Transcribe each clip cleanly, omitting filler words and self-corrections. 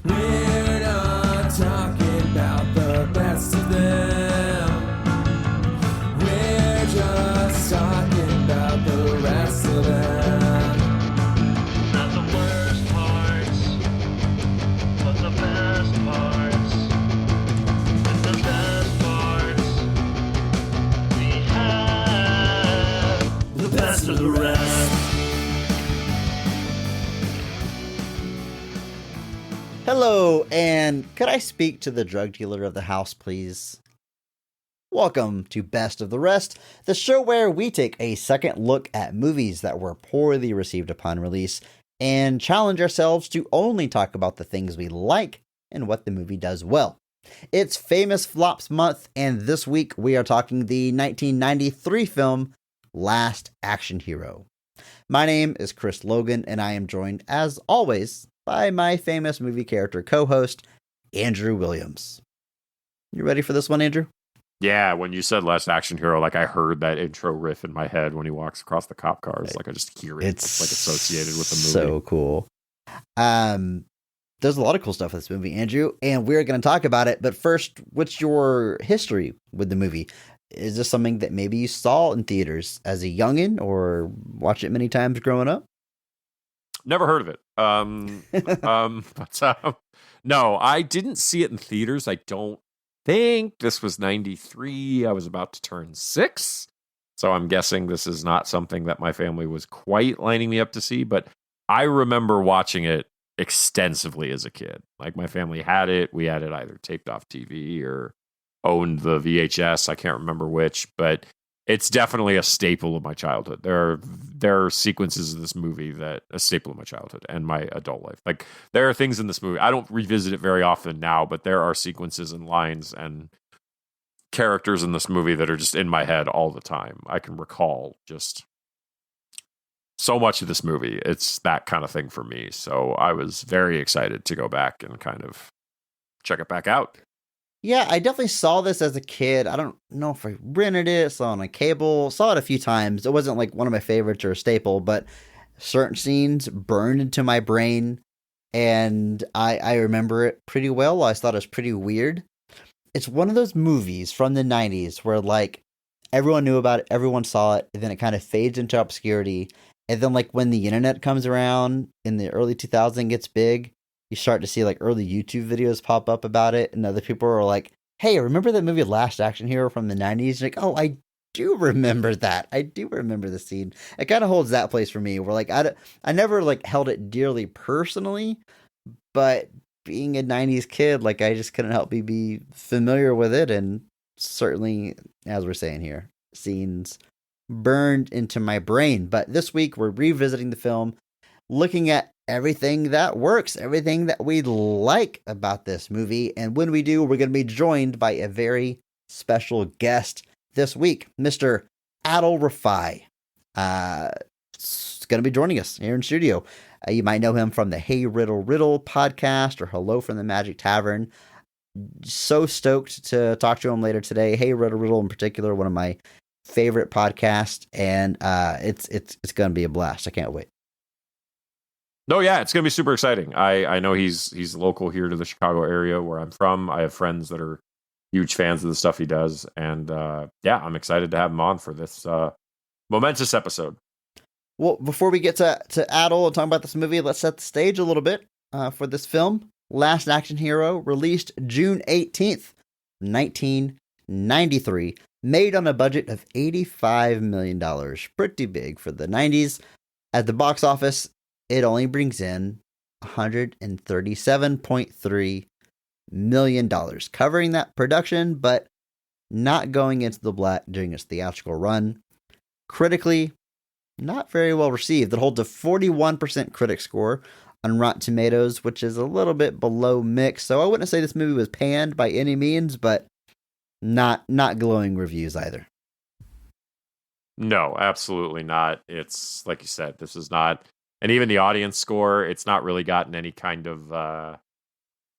We're not talking about the best of them. We're just talking about the rest of them. Not the worst parts, but the best parts. And the best parts we have. The best of the rest. Hello, and could I speak to the drug dealer of the house, please? Welcome to Best of the Rest, the show where we take a second look at movies that were poorly received upon release and challenge ourselves to only talk about the things we like and what the movie does well. It's Famous Flops Month, and this week we are talking the 1993 film Last Action Hero. My name is Chris Logan, and I am joined, as always, by my famous movie character co-host, Andrew Williams. You ready for this one, Andrew? Yeah, when you said Last Action Hero, like I heard that intro riff in my head when he walks across the cop cars. Like I just hear it. It's like associated with the movie. So cool. There's a lot of cool stuff with this movie, Andrew, and we're going to talk about it. But first, what's your history with the movie? Is this something that maybe you saw in theaters as a youngin' or watched it many times growing up? Never heard of it. No, I didn't see it in theaters. I don't think this was 93. I was about to turn 6. So I'm guessing this is not something that my family was quite lining me up to see, but I remember watching it extensively as a kid. Like my family had it. We had it either taped off TV or owned the VHS. I can't remember which, but it's definitely a staple of my childhood. There are sequences of this movie that a staple of my childhood and my adult life. Like there are things in this movie. I don't revisit it very often now, but there are sequences and lines and characters in this movie that are just in my head all the time. I can recall just so much of this movie. It's that kind of thing for me. So I was very excited to go back and kind of check it back out. Yeah, I definitely saw this as a kid. I don't know if I rented it, saw it on a cable, saw it a few times. It wasn't like one of my favorites or a staple, but certain scenes burned into my brain, and I remember it pretty well. I thought it was pretty weird. It's one of those movies from the 90s where like everyone knew about it, everyone saw it, and then it kind of fades into obscurity. And then like when the internet comes around in the early 2000s gets big, you start to see like early YouTube videos pop up about it, and other people are like, hey, remember that movie Last Action Hero from the 90s? You're like, oh, I do remember that. I do remember the scene. It kind of holds that place for me where like I never like held it dearly personally, but being a 90s kid, like I just couldn't help be familiar with it. And certainly, as we're saying here, scenes burned into my brain. But this week we're revisiting the film, looking at everything that works, everything that we like about this movie. And when we do, we're going to be joined by a very special guest this week, Mr. Adal Rifai. It's going to be joining us here in studio. You might know him from the Hey Riddle Riddle podcast or Hello from the Magic Tavern. So stoked to talk to him later today. Hey Riddle Riddle in particular, one of my favorite podcasts, and it's going to be a blast. I can't wait. No, yeah, it's going to be super exciting. I know he's local here to the Chicago area where I'm from. I have friends that are huge fans of the stuff he does. And yeah, I'm excited to have him on for this momentous episode. Well, before we get to Adal and talk about this movie, let's set the stage a little bit for this film. Last Action Hero, released June 18th, 1993. Made on a budget of $85 million. Pretty big for the 90s. At the box office, it only brings in $137.3 million, covering that production, but not going into the black during its theatrical run. Critically, not very well received. It holds a 41% critic score on Rotten Tomatoes, which is a little bit below mixed. So I wouldn't say this movie was panned by any means, but not glowing reviews either. No, absolutely not. It's like you said, this is not. And even the audience score, it's not really gotten any kind of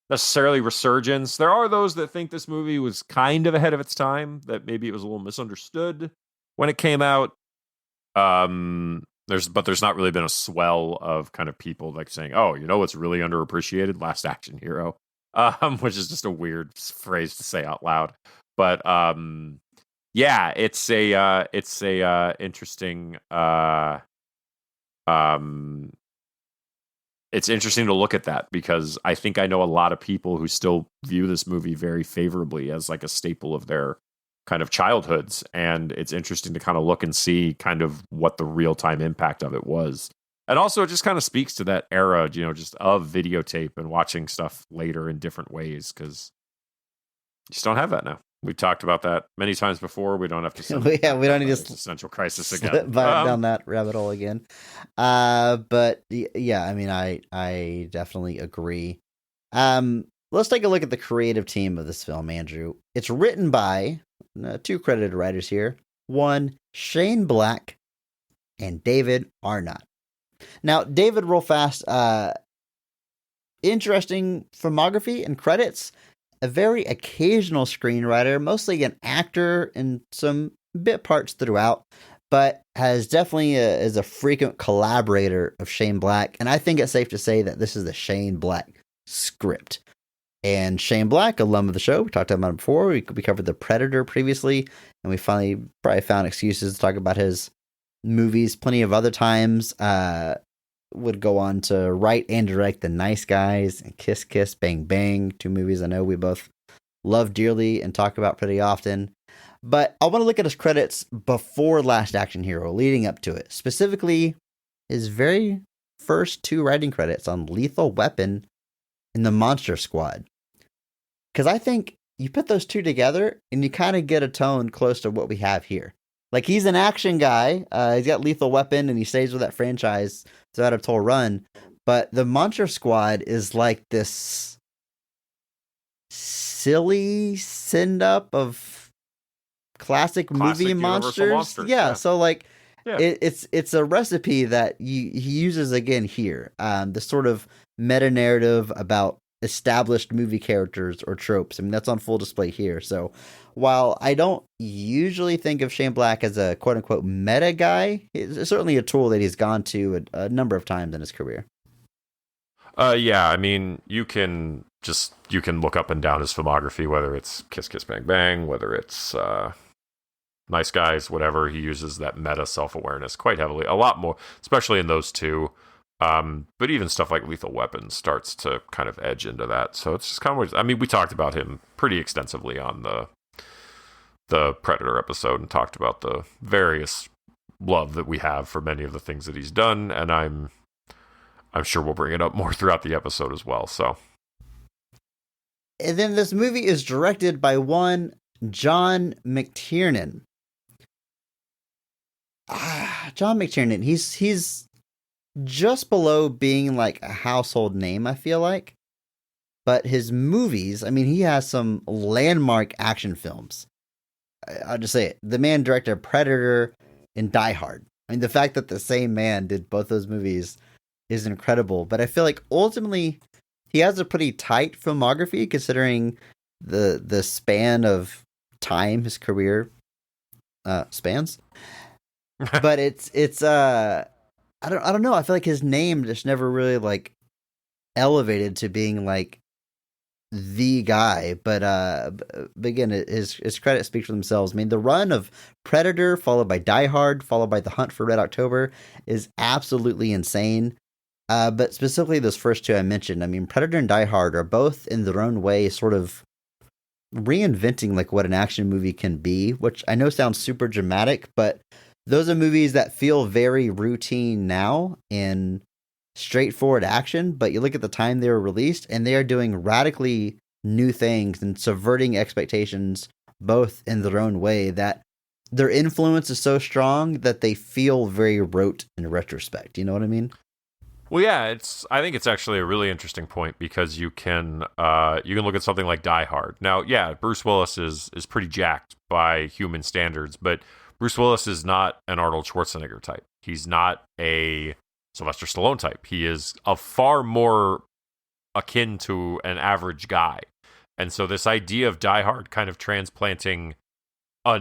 necessarily resurgence. There are those that think this movie was kind of ahead of its time, that maybe it was a little misunderstood when it came out. There's not really been a swell of kind of people like saying, oh, you know what's really underappreciated? Last Action Hero, which is just a weird phrase to say out loud. But yeah, it's a interesting it's interesting to look at that, because I think I know a lot of people who still view this movie very favorably as like a staple of their kind of childhoods. And it's interesting to kind of look and see kind of what the real time impact of it was. And also it just kind of speaks to that era, just of videotape and watching stuff later in different ways, because you just don't have that now. We've talked about that many times before. We don't have to we don't need to existential crisis again. Down that rabbit hole again. But yeah, I mean, I definitely agree. Let's take a look at the creative team of this film, Andrew. It's written by two credited writers here. One, Shane Black, and David Arnott. Now, David, real fast, interesting filmography and credits. A very occasional screenwriter, mostly an actor in some bit parts throughout, but has definitely is a frequent collaborator of Shane Black. And I think it's safe to say that this is the Shane Black script. And Shane Black, alum of the show, we talked about him before. We covered The Predator previously, and we finally probably found excuses to talk about his movies plenty of other times. Would go on to write and direct The Nice Guys and Kiss Kiss Bang Bang, two movies I know we both love dearly and talk about pretty often. But I want to look at his credits before Last Action Hero, leading up to it. Specifically, his very first two writing credits on Lethal Weapon and The Monster Squad. Because I think you put those two together and you kind of get a tone close to what we have here. Like, he's an action guy. He's got Lethal Weapon, and he stays with that franchise throughout a whole run. But the Monster Squad is like this silly send-up of classic movie monsters. Yeah, so like, it's a recipe that he uses again here. The sort of meta-narrative about established movie characters or tropes. I mean, that's on full display here. So while I don't usually think of Shane Black as a quote-unquote meta guy, it's certainly a tool that he's gone to a number of times in his career. Yeah, I mean, you can look up and down his filmography, whether it's Kiss Kiss Bang Bang, whether it's Nice Guys, whatever. He uses that meta self-awareness quite heavily, a lot more, especially in those two. But even stuff like Lethal Weapon starts to kind of edge into that. So it's just kind of, I mean, we talked about him pretty extensively on the Predator episode and talked about the various love that we have for many of the things that he's done. And I'm sure we'll bring it up more throughout the episode as well. So. And then this movie is directed by one John McTiernan. John McTiernan. He's just below being like a household name, I feel like. But his movies, I mean, he has some landmark action films. I'll just say it. The man directed Predator and Die Hard. I mean, the fact that the same man did both those movies is incredible. But I feel like ultimately he has a pretty tight filmography considering the span of time his career spans. But it's I don't know. I feel like his name just never really like elevated to being like the guy. But again, his credits speak for themselves. I mean, the run of Predator followed by Die Hard followed by The Hunt for Red October is absolutely insane. But specifically those first two I mentioned, I mean, Predator and Die Hard are both in their own way sort of reinventing like what an action movie can be, which I know sounds super dramatic, but those are movies that feel very routine now in straightforward action, but you look at the time they were released and they are doing radically new things and subverting expectations both in their own way that their influence is so strong that they feel very rote in retrospect. You know what I mean? Well, yeah, I think it's actually a really interesting point because you can look at something like Die Hard. Now, yeah, Bruce Willis is pretty jacked by human standards, but Bruce Willis is not an Arnold Schwarzenegger type. He's not a Sylvester Stallone type. He is a far more akin to an average guy. And so this idea of Die Hard kind of transplanting a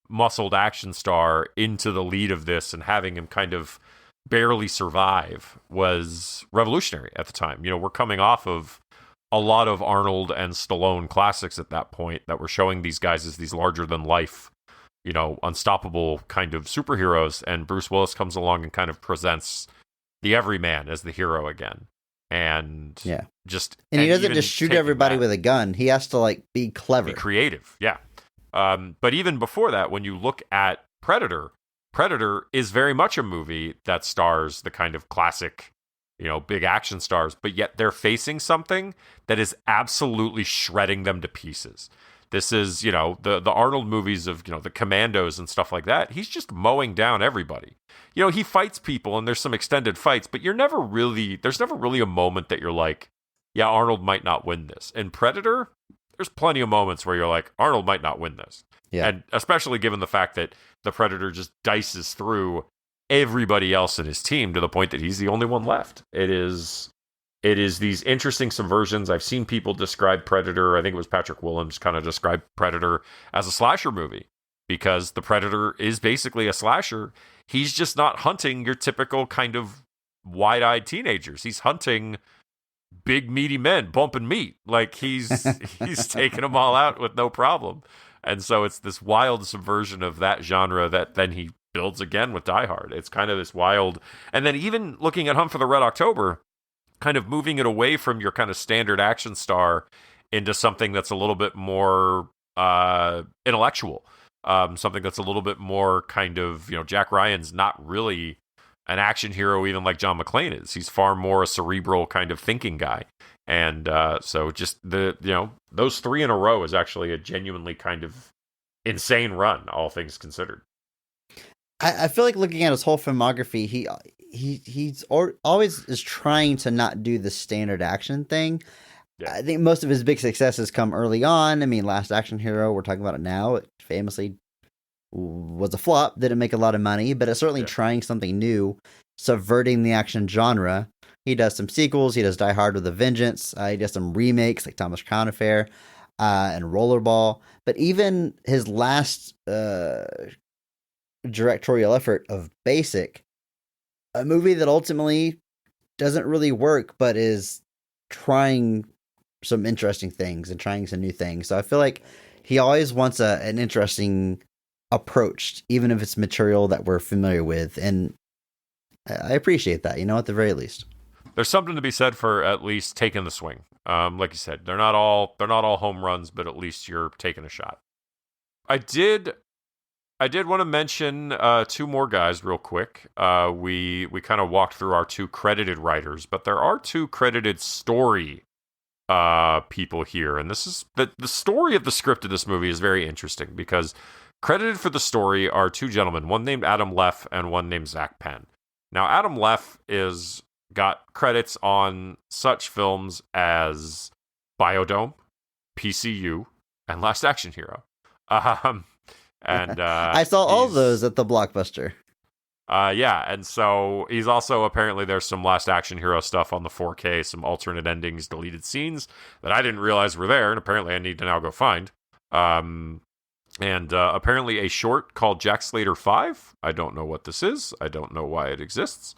muscled action star into the lead of this and having him kind of barely survive was revolutionary at the time. You know, we're coming off of a lot of Arnold and Stallone classics at that point that were showing these guys as these larger than life, you know, unstoppable kind of superheroes. And Bruce Willis comes along and kind of presents the everyman as the hero again. And just, and he doesn't even just shoot taking everybody that, with a gun. He has to like be clever, be creative. Yeah. But even before that, when you look at Predator, Predator is very much a movie that stars the kind of classic, you know, big action stars, but yet they're facing something that is absolutely shredding them to pieces. This is, you know, the Arnold movies of, you know, the Commandos and stuff like that. He's just mowing down everybody. You know, he fights people and there's some extended fights, but there's never really a moment that you're like, yeah, Arnold might not win this. In Predator, there's plenty of moments where you're like, Arnold might not win this. Yeah. And especially given the fact that the Predator just dices through everybody else in his team to the point that he's the only one left. It is these interesting subversions. I've seen people describe Predator, I think it was Patrick Willems kind of described Predator as a slasher movie because the Predator is basically a slasher. He's just not hunting your typical kind of wide-eyed teenagers. He's hunting big meaty men bumping meat. Like he's taking them all out with no problem. And so it's this wild subversion of that genre that then he builds again with Die Hard. It's kind of this wild, and then even looking at Hunt for the Red October, kind of moving it away from your kind of standard action star into something that's a little bit more intellectual, something that's a little bit more kind of, you know, Jack Ryan's not really an action hero even like John McClane is. He's far more a cerebral kind of thinking guy. And so just those three in a row is actually a genuinely kind of insane run, all things considered. I feel like looking at his whole filmography, he's always is trying to not do the standard action thing. Yeah. I think most of his big successes come early on. I mean, Last Action Hero, we're talking about it now, it famously was a flop, didn't make a lot of money, but it's certainly trying something new, subverting the action genre. He does some sequels. He does Die Hard with a Vengeance. He does some remakes like Thomas Crown Affair and Rollerball. But even his last directorial effort of Basic, a movie that ultimately doesn't really work, but is trying some interesting things and trying some new things. So I feel like he always wants an interesting approach, even if it's material that we're familiar with. And I appreciate that, at the very least. There's something to be said for at least taking the swing. Like you said, they're not all home runs, but at least you're taking a shot. I did want to mention two more guys real quick. We kind of walked through our two credited writers, but there are two credited story people here, and this is the story of the script of this movie is very interesting because credited for the story are two gentlemen, one named Adam Leff and one named Zach Penn. Now, Adam Leff got credits on such films as Biodome, PCU, and Last Action Hero. And I saw all those at the Blockbuster. And so he's also, apparently there's some Last Action Hero stuff on the 4K, some alternate endings, deleted scenes that I didn't realize were there, and apparently I need to now go find. And apparently a short called Jack Slater 5. I don't know what this is. I don't know why it exists.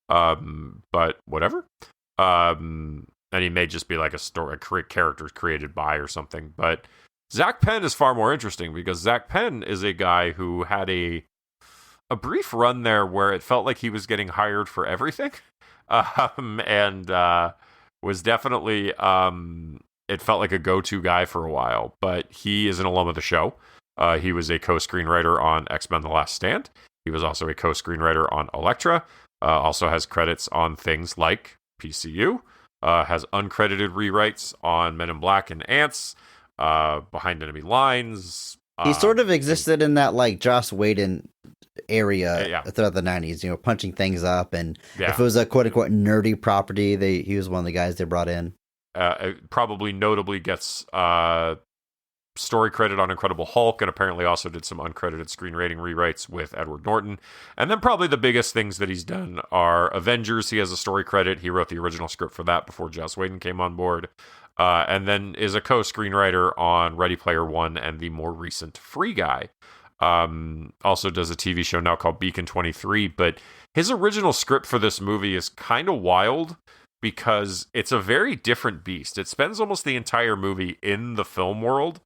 But whatever. And he may just be like a story, characters created by or something. But Zach Penn is far more interesting because Zach Penn is a guy who had a brief run there where it felt like he was getting hired for everything. And was definitely, it felt like a go-to guy for a while. But he is an alum of the show. He was a co-screenwriter on X-Men The Last Stand. He was also a co-screenwriter on Elektra. Also has credits on things like PCU. Has uncredited rewrites on Men in Black and Ants. Behind Enemy Lines. He sort of existed in that like Joss Whedon area throughout the 90s, punching things up. And if it was a quote unquote nerdy property, he was one of the guys they brought in. Probably notably gets story credit on Incredible Hulk, and apparently also did some uncredited screenwriting rewrites with Edward Norton. And then probably the biggest things that he's done are Avengers. He has a story credit. He wrote the original script for that before Joss Whedon came on board. And then is a co-screenwriter on Ready Player One and the more recent Free Guy. Also does a TV show now called Beacon 23. But his original script for this movie is kind of wild because it's a very different beast. It spends almost the entire movie in the film world.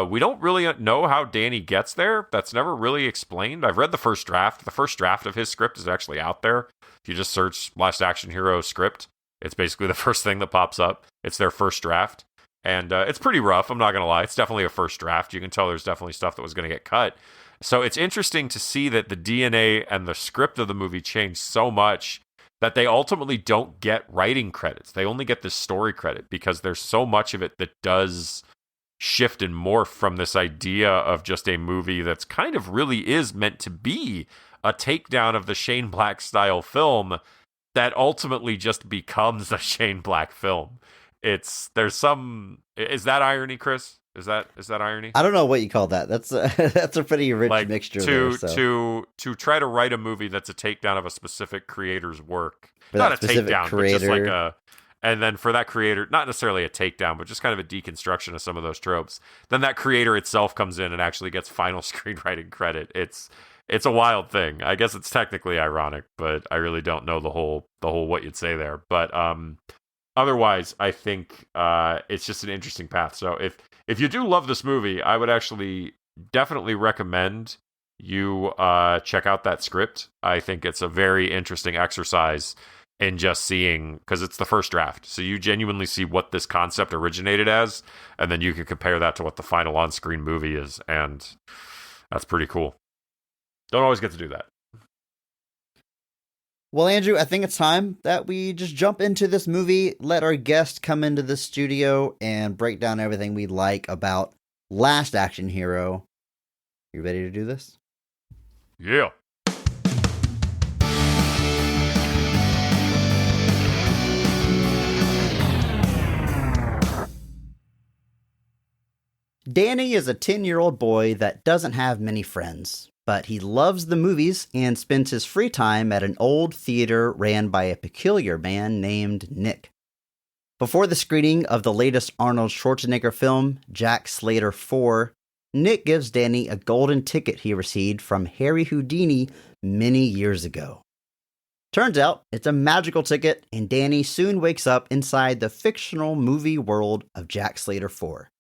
We don't really know how Danny gets there. That's never really explained. I've read the first draft. The first draft of his script is actually out there. If you just search Last Action Hero script, it's basically the first thing that pops up. It's their first draft. And it's pretty rough, I'm not going to lie. It's definitely a first draft. You can tell there's definitely stuff that was going to get cut. So it's interesting to see that the DNA and the script of the movie changed so much that they ultimately don't get writing credits. They only get this story credit because there's so much of it that does shift and morph from this idea of just a movie that's kind of really is meant to be a takedown of the Shane Black style film that ultimately just becomes a Shane Black film. Is that irony, Chris? Is that irony? I don't know what you call that. That's a pretty rich mixture. To try to write a movie that's a takedown of a specific creator's work, not a takedown, but just like a, and then for that creator, not necessarily a takedown, but just kind of a deconstruction of some of those tropes. Then that creator itself comes in and actually gets final screenwriting credit. It's a wild thing. I guess it's technically ironic, but I really don't know the whole what you'd say there. But otherwise, I think it's just an interesting path. So if you do love this movie, I would actually definitely recommend you check out that script. I think it's a very interesting exercise in just seeing, because it's the first draft. So you genuinely see what this concept originated as, and then you can compare that to what the final on-screen movie is, and that's pretty cool. Don't always get to do that. Well, Andrew, I think it's time that we just jump into this movie, let our guest come into the studio and break down everything we like about Last Action Hero. You ready to do this? Yeah. Danny is a 10-year-old boy that doesn't have many friends, but he loves the movies and spends his free time at an old theater ran by a peculiar man named Nick. Before the screening of the latest Arnold Schwarzenegger film, Jack Slater 4, Nick gives Danny a golden ticket he received from Harry Houdini many years ago. Turns out, it's a magical ticket, and Danny soon wakes up inside the fictional movie world of Jack Slater 4.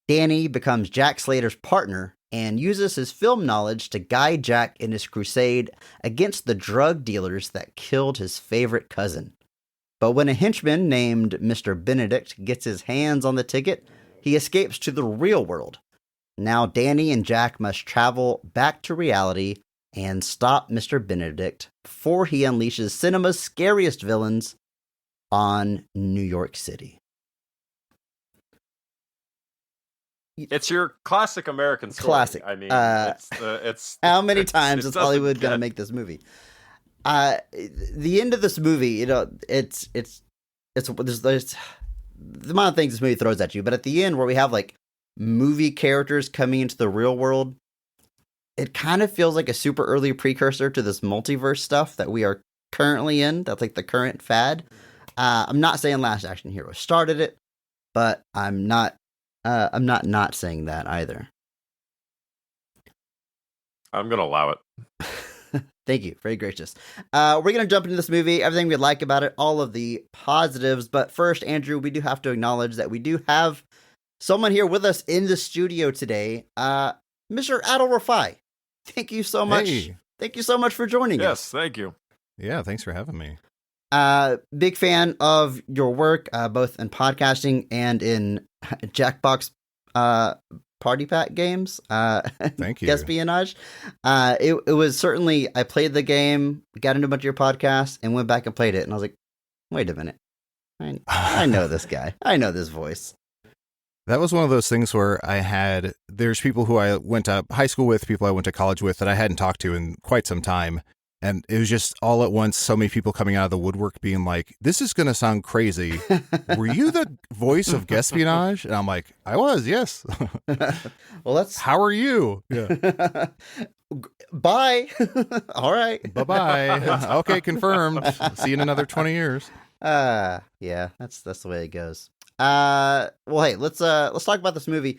Danny becomes Jack Slater's partner and uses his film knowledge to guide Jack in his crusade against the drug dealers that killed his favorite cousin. But when a henchman named Mr. Benedict gets his hands on the ticket, he escapes to the real world. Now Danny and Jack must travel back to reality and stop Mr. Benedict before he unleashes cinema's scariest villains on New York City. It's your classic American story. Classic. I mean, it's how many times is Hollywood going to make this movie? The end of this movie, it's there's the amount of things this movie throws at you, but at the end where we have like movie characters coming into the real world, it kind of feels like a super early precursor to this multiverse stuff that we are currently in. That's like the current fad. I'm not saying Last Action Hero started it, but I'm not saying that either. I'm going to allow it. Thank you. Very gracious. We're going to jump into this movie, everything we like about it, all of the positives. But first, Andrew, we do have to acknowledge that we do have someone here with us in the studio today, Mr. Adal Rifai. Thank you so much. Hey. Thank you so much for joining us. Yes, thank you. Yeah, thanks for having me. Big fan of your work, both in podcasting and in Jackbox party pack games. Thank you. Espionage. It was certainly, I played the game, got into a bunch of your podcasts, and went back and played it, and I was like, wait a minute. I know this guy. I know this voice. That was one of those things where there's people who I went to high school with, people I went to college with that I hadn't talked to in quite some time. And it was just all at once, so many people coming out of the woodwork being like, this is going to sound crazy. Were you the voice of Espionage? And I'm like, I was, yes. Well, that's... How are you? Yeah. Bye. All right. Bye-bye. Okay, confirmed. See you in another 20 years. Yeah, that's the way it goes. Well, hey, let's talk about this movie.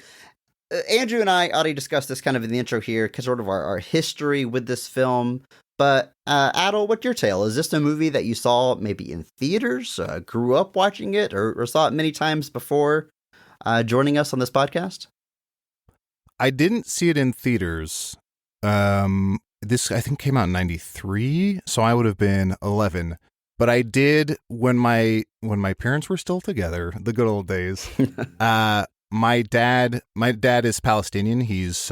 Andrew and I already discussed this kind of in the intro here, because sort of our history with this film. But Adal, what's your tale? Is this a movie that you saw maybe in theaters, grew up watching it, or saw it many times before joining us on this podcast? I didn't see it in theaters. This, I think, came out in 93, so I would have been 11. But I did when my parents were still together, the good old days. My dad is Palestinian. He's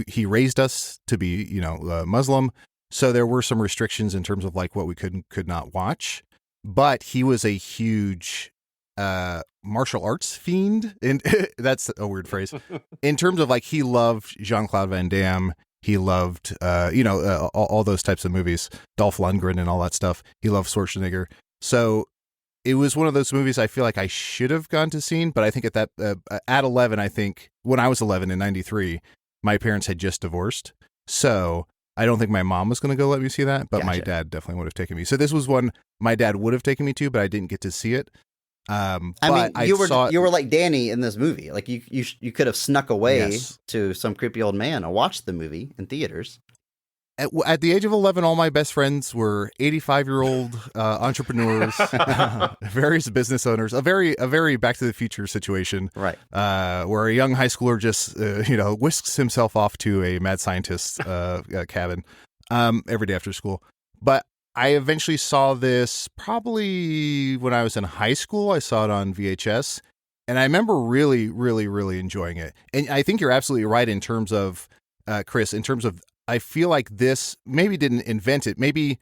he raised us to be, Muslim. So there were some restrictions in terms of like what we could not watch. But he was a huge martial arts fiend, and that's a weird phrase. In terms of like, he loved Jean-Claude Van Damme. He loved, all those types of movies, Dolph Lundgren and all that stuff. He loved Schwarzenegger. So it was one of those movies I feel like I should have gone to see, but I think at 11, I think when I was 11 in 93, my parents had just divorced. So I don't think my mom was going to go let me see that, but my dad definitely would have taken me. So this was one my dad would have taken me to, but I didn't get to see it. You were like Danny in this movie. Like you could have snuck away to some creepy old man and watched the movie in theaters. At the age of 11, all my best friends were 85-year-old entrepreneurs, various business owners. A very Back to the Future situation, right? Where a young high schooler just whisks himself off to a mad scientist's cabin every day after school. But I eventually saw this probably when I was in high school. I saw it on VHS, and I remember really, really, really enjoying it. And I think you're absolutely right in terms of, Chris, in terms of, I feel like this maybe didn't invent it. Maybe,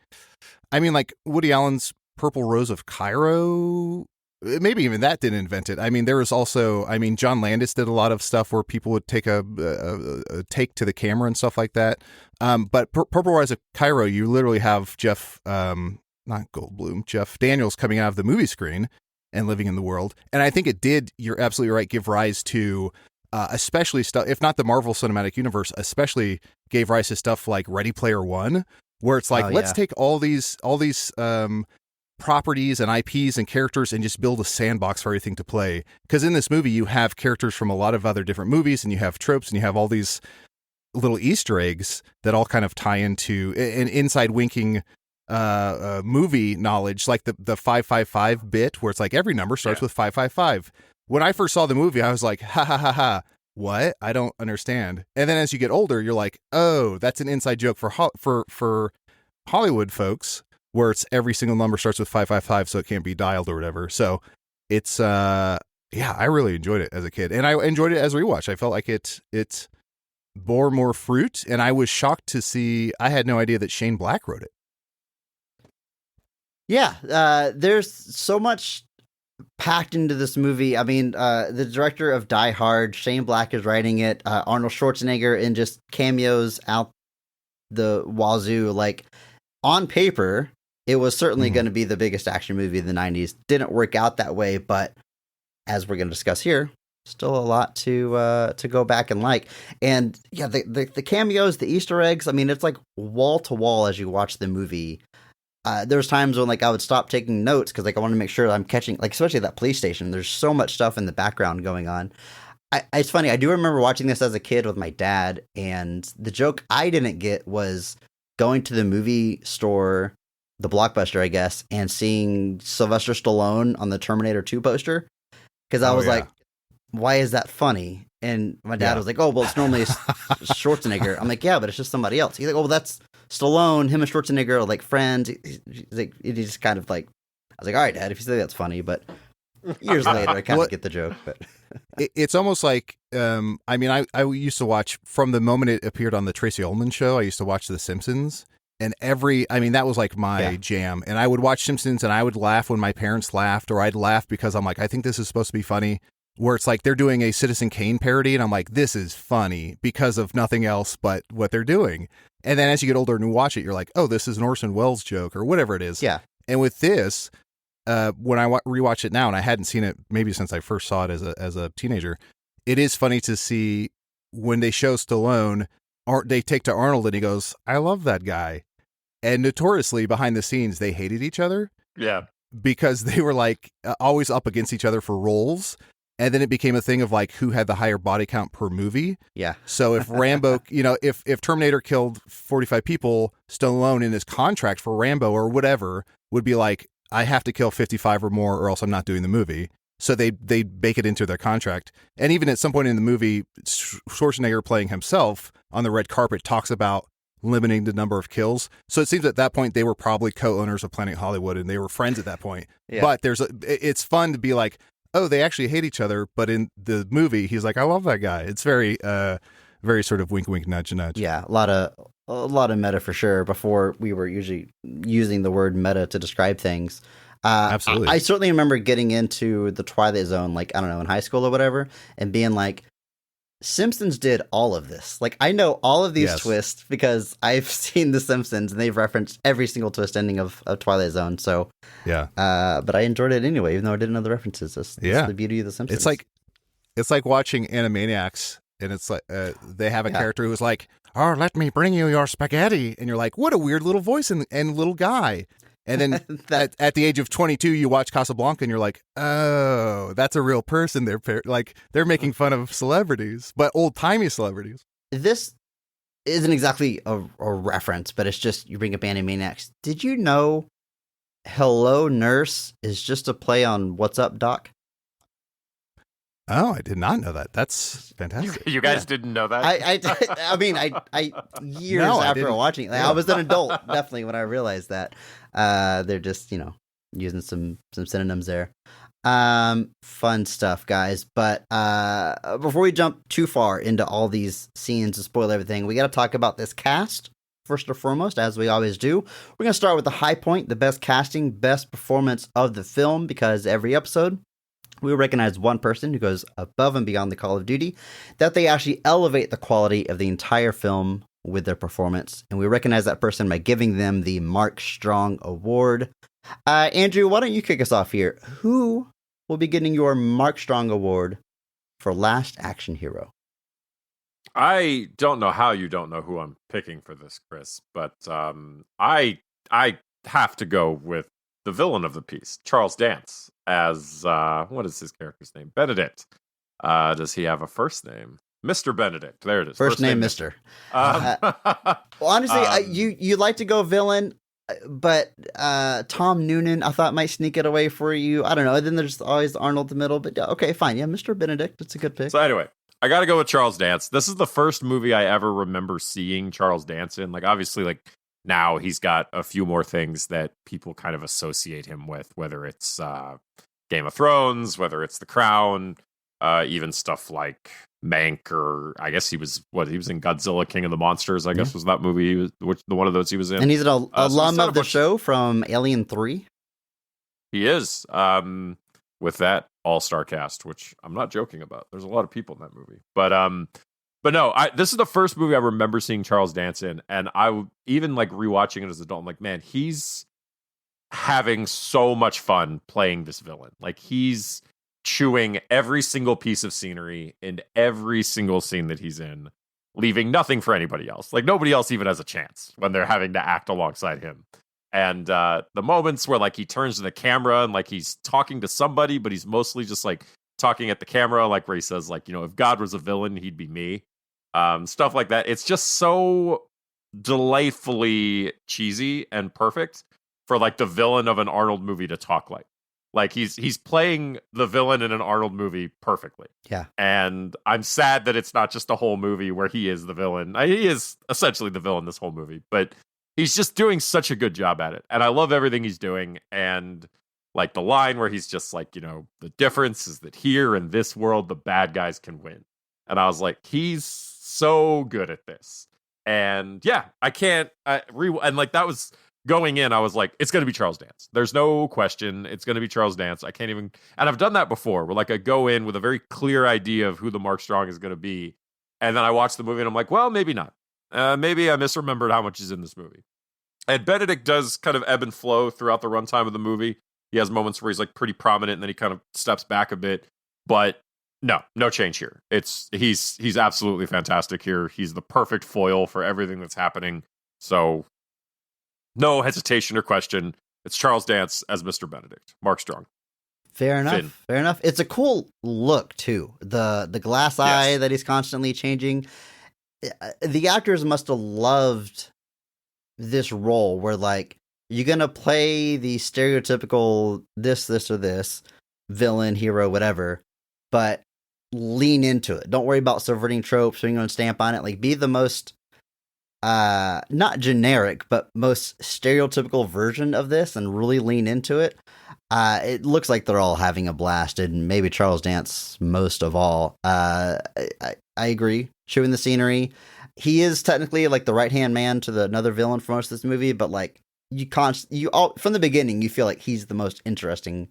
I mean, like Woody Allen's Purple Rose of Cairo, maybe even that didn't invent it. I mean, there was also, John Landis did a lot of stuff where people would take a take to the camera and stuff like that. But Purple Rose of Cairo, you literally have Jeff Daniels coming out of the movie screen and living in the world. And I think it did, you're absolutely right, give rise to especially stuff, if not the Marvel Cinematic Universe, especially gave rise to stuff like Ready Player One, where it's like, let's take all these properties and IPs and characters and just build a sandbox for everything to play. Because in this movie, you have characters from a lot of other different movies, and you have tropes, and you have all these little Easter eggs that all kind of tie into an inside winking movie knowledge, like the 555 bit, where it's like every number starts with 555. When I first saw the movie, I was like, ha ha ha ha, what? I don't understand. And then as you get older, you're like, oh, that's an inside joke for Hollywood folks, where it's every single number starts with 555, so it can't be dialed or whatever. So it's I really enjoyed it as a kid, and I enjoyed it as a rewatch. I felt like it bore more fruit, and I was shocked to see. I had no idea that Shane Black wrote it. Yeah, there's so much packed into this movie. I mean, the director of Die Hard, Shane Black, is writing it. Arnold Schwarzenegger in just cameos out the wazoo. Like, on paper, it was certainly going to be the biggest action movie of the 90s. Didn't work out that way, but as we're going to discuss here, still a lot to go back and like. And yeah, the cameos, the Easter eggs, I mean, it's like wall to wall as you watch the movie. There's times when like I would stop taking notes because like I wanted to make sure I'm catching, like, especially that police station. There's so much stuff in the background going on. It's funny. I do remember watching this as a kid with my dad, and the joke I didn't get was going to the movie store, the Blockbuster, I guess, and seeing Sylvester Stallone on the Terminator 2 poster. Because I was like, why is that funny? And my dad was like, oh, well, it's normally Schwarzenegger. I'm like, yeah, but it's just somebody else. He's like, oh, well, that's Stallone. Him and Schwarzenegger are like friends. He's like, he just kind of like, I was like, all right, Dad, if you say that's funny. But years later, I kind of get the joke. But it's almost like, I used to watch from the moment it appeared on the Tracy Ullman show. I used to watch The Simpsons. And that was like my jam. And I would watch Simpsons and I would laugh when my parents laughed, or I'd laugh because I'm like, I think this is supposed to be funny. Where it's like they're doing a Citizen Kane parody, and I'm like, this is funny because of nothing else but what they're doing. And then as you get older and you watch it, you're like, oh, this is an Orson Welles joke or whatever it is. Yeah. And with this, when I rewatch it now, and I hadn't seen it maybe since I first saw it as a teenager, it is funny to see when they show Stallone, or they take to Arnold and he goes, I love that guy. And notoriously behind the scenes, they hated each other. Yeah. Because they were like always up against each other for roles. And then it became a thing of like who had the higher body count per movie. Yeah. So if Rambo, if Terminator killed 45 people, Stallone in his contract for Rambo or whatever would be like, I have to kill 55 or more or else I'm not doing the movie. So they bake it into their contract. And even at some point in the movie, Schwarzenegger playing himself on the red carpet talks about limiting the number of kills. So it seems at that point they were probably co-owners of Planet Hollywood and they were friends at that point. Yeah. But it's fun to be like, oh, they actually hate each other. But in the movie, he's like, I love that guy. It's very, very sort of wink, wink, nudge, nudge. Yeah, a lot of meta for sure. Before we were usually using the word meta to describe things. Absolutely. I certainly remember getting into the Twilight Zone, like, I don't know, in high school or whatever, and being like, Simpsons did all of this. Like, I know all of these twists because I've seen The Simpsons and they've referenced every single twist ending of Twilight Zone. So, yeah. But I enjoyed it anyway, even though I didn't know the references. That's the beauty of The Simpsons. It's like watching Animaniacs, and it's like they have a character who's like, "Oh, let me bring you your spaghetti," and you're like, "What a weird little voice and little guy." And then at the age of 22, you watch Casablanca and you're like, oh, that's a real person. They're making fun of celebrities, but old timey celebrities. This isn't exactly a reference, but it's just, you bring up Animaniacs. Did you know Hello Nurse is just a play on What's Up, Doc? Oh, I did not know that. That's fantastic. You guys didn't know that? I mean, years after watching it, like, I was an adult, definitely, when I realized that. They're just, using some synonyms there. Fun stuff, guys. But before we jump too far into all these scenes to spoil everything, we got to talk about this cast. First and foremost, as we always do, we're going to start with the high point, the best casting, best performance of the film, because every episode, we recognize one person who goes above and beyond the call of duty, that they actually elevate the quality of the entire film with their performance. And we recognize that person by giving them the Mark Strong Award. Andrew, why don't you kick us off here? Who will be getting your Mark Strong Award for Last Action Hero? I don't know how you don't know who I'm picking for this, Chris, but I have to go with the villain of the piece, Charles Dance, as what is his character's name? Benedict. Does he have a first name? Mr. Benedict. There it is. First name Mr. Well, honestly, you like to go villain, but Tom Noonan, I thought, might sneak it away for you. I don't know. And then there's always Arnold in the middle, but okay, fine. Yeah, Mr. Benedict. It's a good pick. So anyway, I got to go with Charles Dance. This is the first movie I ever remember seeing Charles Dance in. Like, obviously, like, now he's got a few more things that people kind of associate him with, whether it's Game of Thrones, whether it's The Crown, even stuff like Mank, or I guess he was in Godzilla King of the Monsters, I guess was that movie, the one of those he was in. And he's an alum of the show from Alien 3. He is, with that all-star cast, which I'm not joking about. There's a lot of people in that movie. But no, this is the first movie I remember seeing Charles Dance in, and I even like rewatching it as an adult. I'm like, man, he's having so much fun playing this villain. Like, he's chewing every single piece of scenery in every single scene that he's in, leaving nothing for anybody else. Like, nobody else even has a chance when they're having to act alongside him. And the moments where like he turns to the camera and like he's talking to somebody, but he's mostly just like talking at the camera, like where he says like, if God was a villain, he'd be me. Stuff like that. It's just so delightfully cheesy and perfect for like the villain of an Arnold movie to talk like. Like he's playing the villain in an Arnold movie perfectly. Yeah. And I'm sad that it's not just a whole movie where he is the villain. He is essentially the villain this whole movie, but he's just doing such a good job at it. And I love everything he's doing. And like the line where he's just like, the difference is that here in this world, the bad guys can win. And I was like, he's so good at this. And yeah, I can't and like that was going in, I was like, it's going to be Charles Dance. There's no question. It's going to be Charles Dance. I can't even, and I've done that before where like I go in with a very clear idea of who the Mark Strong is going to be. And then I watch the movie and I'm like, well, maybe not. Maybe I misremembered how much he's in this movie. And Benedict does kind of ebb and flow throughout the runtime of the movie. He has moments where he's like pretty prominent and then he kind of steps back a bit, but no change here. He's absolutely fantastic here. He's the perfect foil for everything that's happening. So no hesitation or question. It's Charles Dance as Mr. Benedict. Mark Strong. Fair enough. Finn. Fair enough. It's a cool look too. The glass eye that he's constantly changing. The actors must have loved this role where like you're gonna play the stereotypical this or this villain, hero, whatever, but lean into it. Don't worry about subverting tropes, putting your own stamp on it. Like be the most not generic, but most stereotypical version of this and really lean into it. It looks like they're all having a blast, and maybe Charles Dance most of all. I agree. Chewing the scenery. He is technically like the right-hand man to another villain for most of this movie, but like from the beginning, you feel like he's the most interesting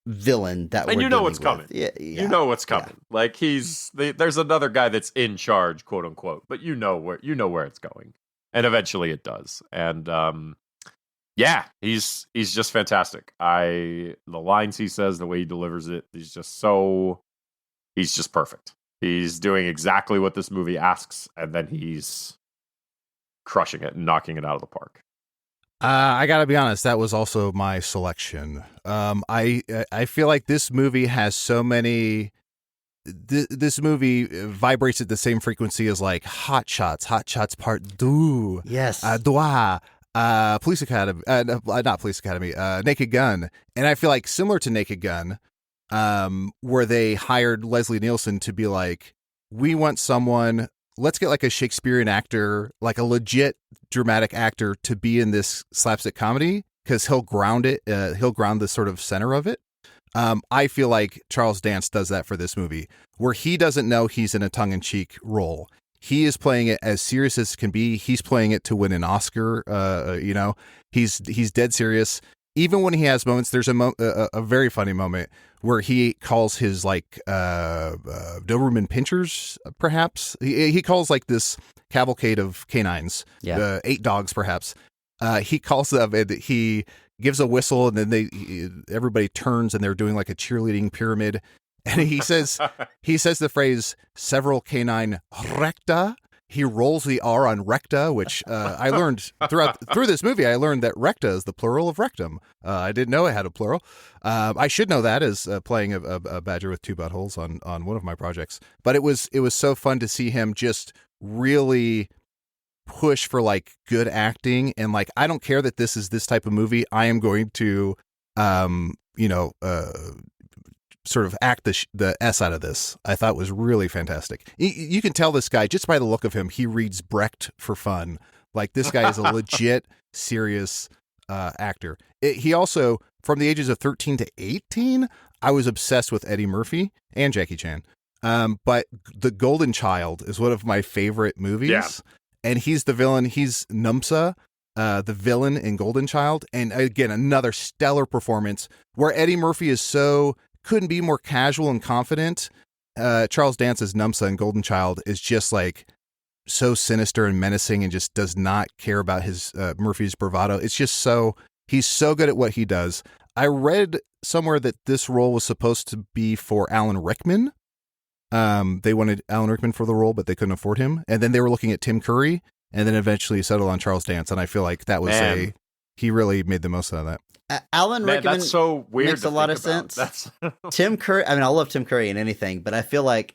villain that and we're you know dealing what's with. coming. You know what's coming. Like there's another guy that's in charge, quote unquote, but you know where it's going, and eventually it does. And yeah, he's just fantastic. The lines he says, the way he delivers it, he's just perfect. He's doing exactly what this movie asks, and then he's crushing it and knocking it out of the park. I gotta be honest, that was also my selection. I feel like this movie has so many. This movie vibrates at the same frequency as like Hot Shots Part 2. Yes. Police Academy, not Police Academy, Naked Gun. And I feel like similar to Naked Gun, where they hired Leslie Nielsen to be like, we want someone, let's get like a Shakespearean actor, like a legit dramatic actor to be in this slapstick comedy, because he'll ground the sort of center of it. I feel like Charles Dance does that for this movie, where he doesn't know he's in a tongue-in-cheek role. He is playing it as serious as can be. He's playing it to win an Oscar. He's dead serious. Even when he has moments, there's a very funny moment where he calls his like Doberman pinchers, perhaps. He calls like this cavalcade of canines, 8 dogs, perhaps. He calls them and he gives a whistle, and then everybody turns and they're doing like a cheerleading pyramid. And he says the phrase several canine recta. He rolls the R on recta, which I learned through this movie. I learned that recta is the plural of rectum. I didn't know it had a plural. I should know that as playing a badger with 2 buttholes on one of my projects. But it was so fun to see him just really push for like good acting, and like I don't care that this is this type of movie. I am going to sort of act the S out of this. I thought was really fantastic. You can tell this guy just by the look of him. He reads Brecht for fun. Like this guy is a legit serious actor. He also, from the ages of 13 to 18, I was obsessed with Eddie Murphy and Jackie Chan. But The Golden Child is one of my favorite movies. Yeah. And he's the villain. He's Numsa, the villain in Golden Child. And again, another stellar performance where Eddie Murphy couldn't be more casual and confident. Charles Dance's Numsa in Golden Child is just like so sinister and menacing and just does not care about his Murphy's bravado. It's just he's so good at what he does. I read somewhere that this role was supposed to be for Alan Rickman. They wanted Alan Rickman for the role, but they couldn't afford him. And then they were looking at Tim Curry, and then eventually settled on Charles Dance. And I feel like that was he really made the most out of that. Alan Rickman that's so weird. Makes a lot of sense. Tim Curry, I mean, I love Tim Curry in anything, but I feel like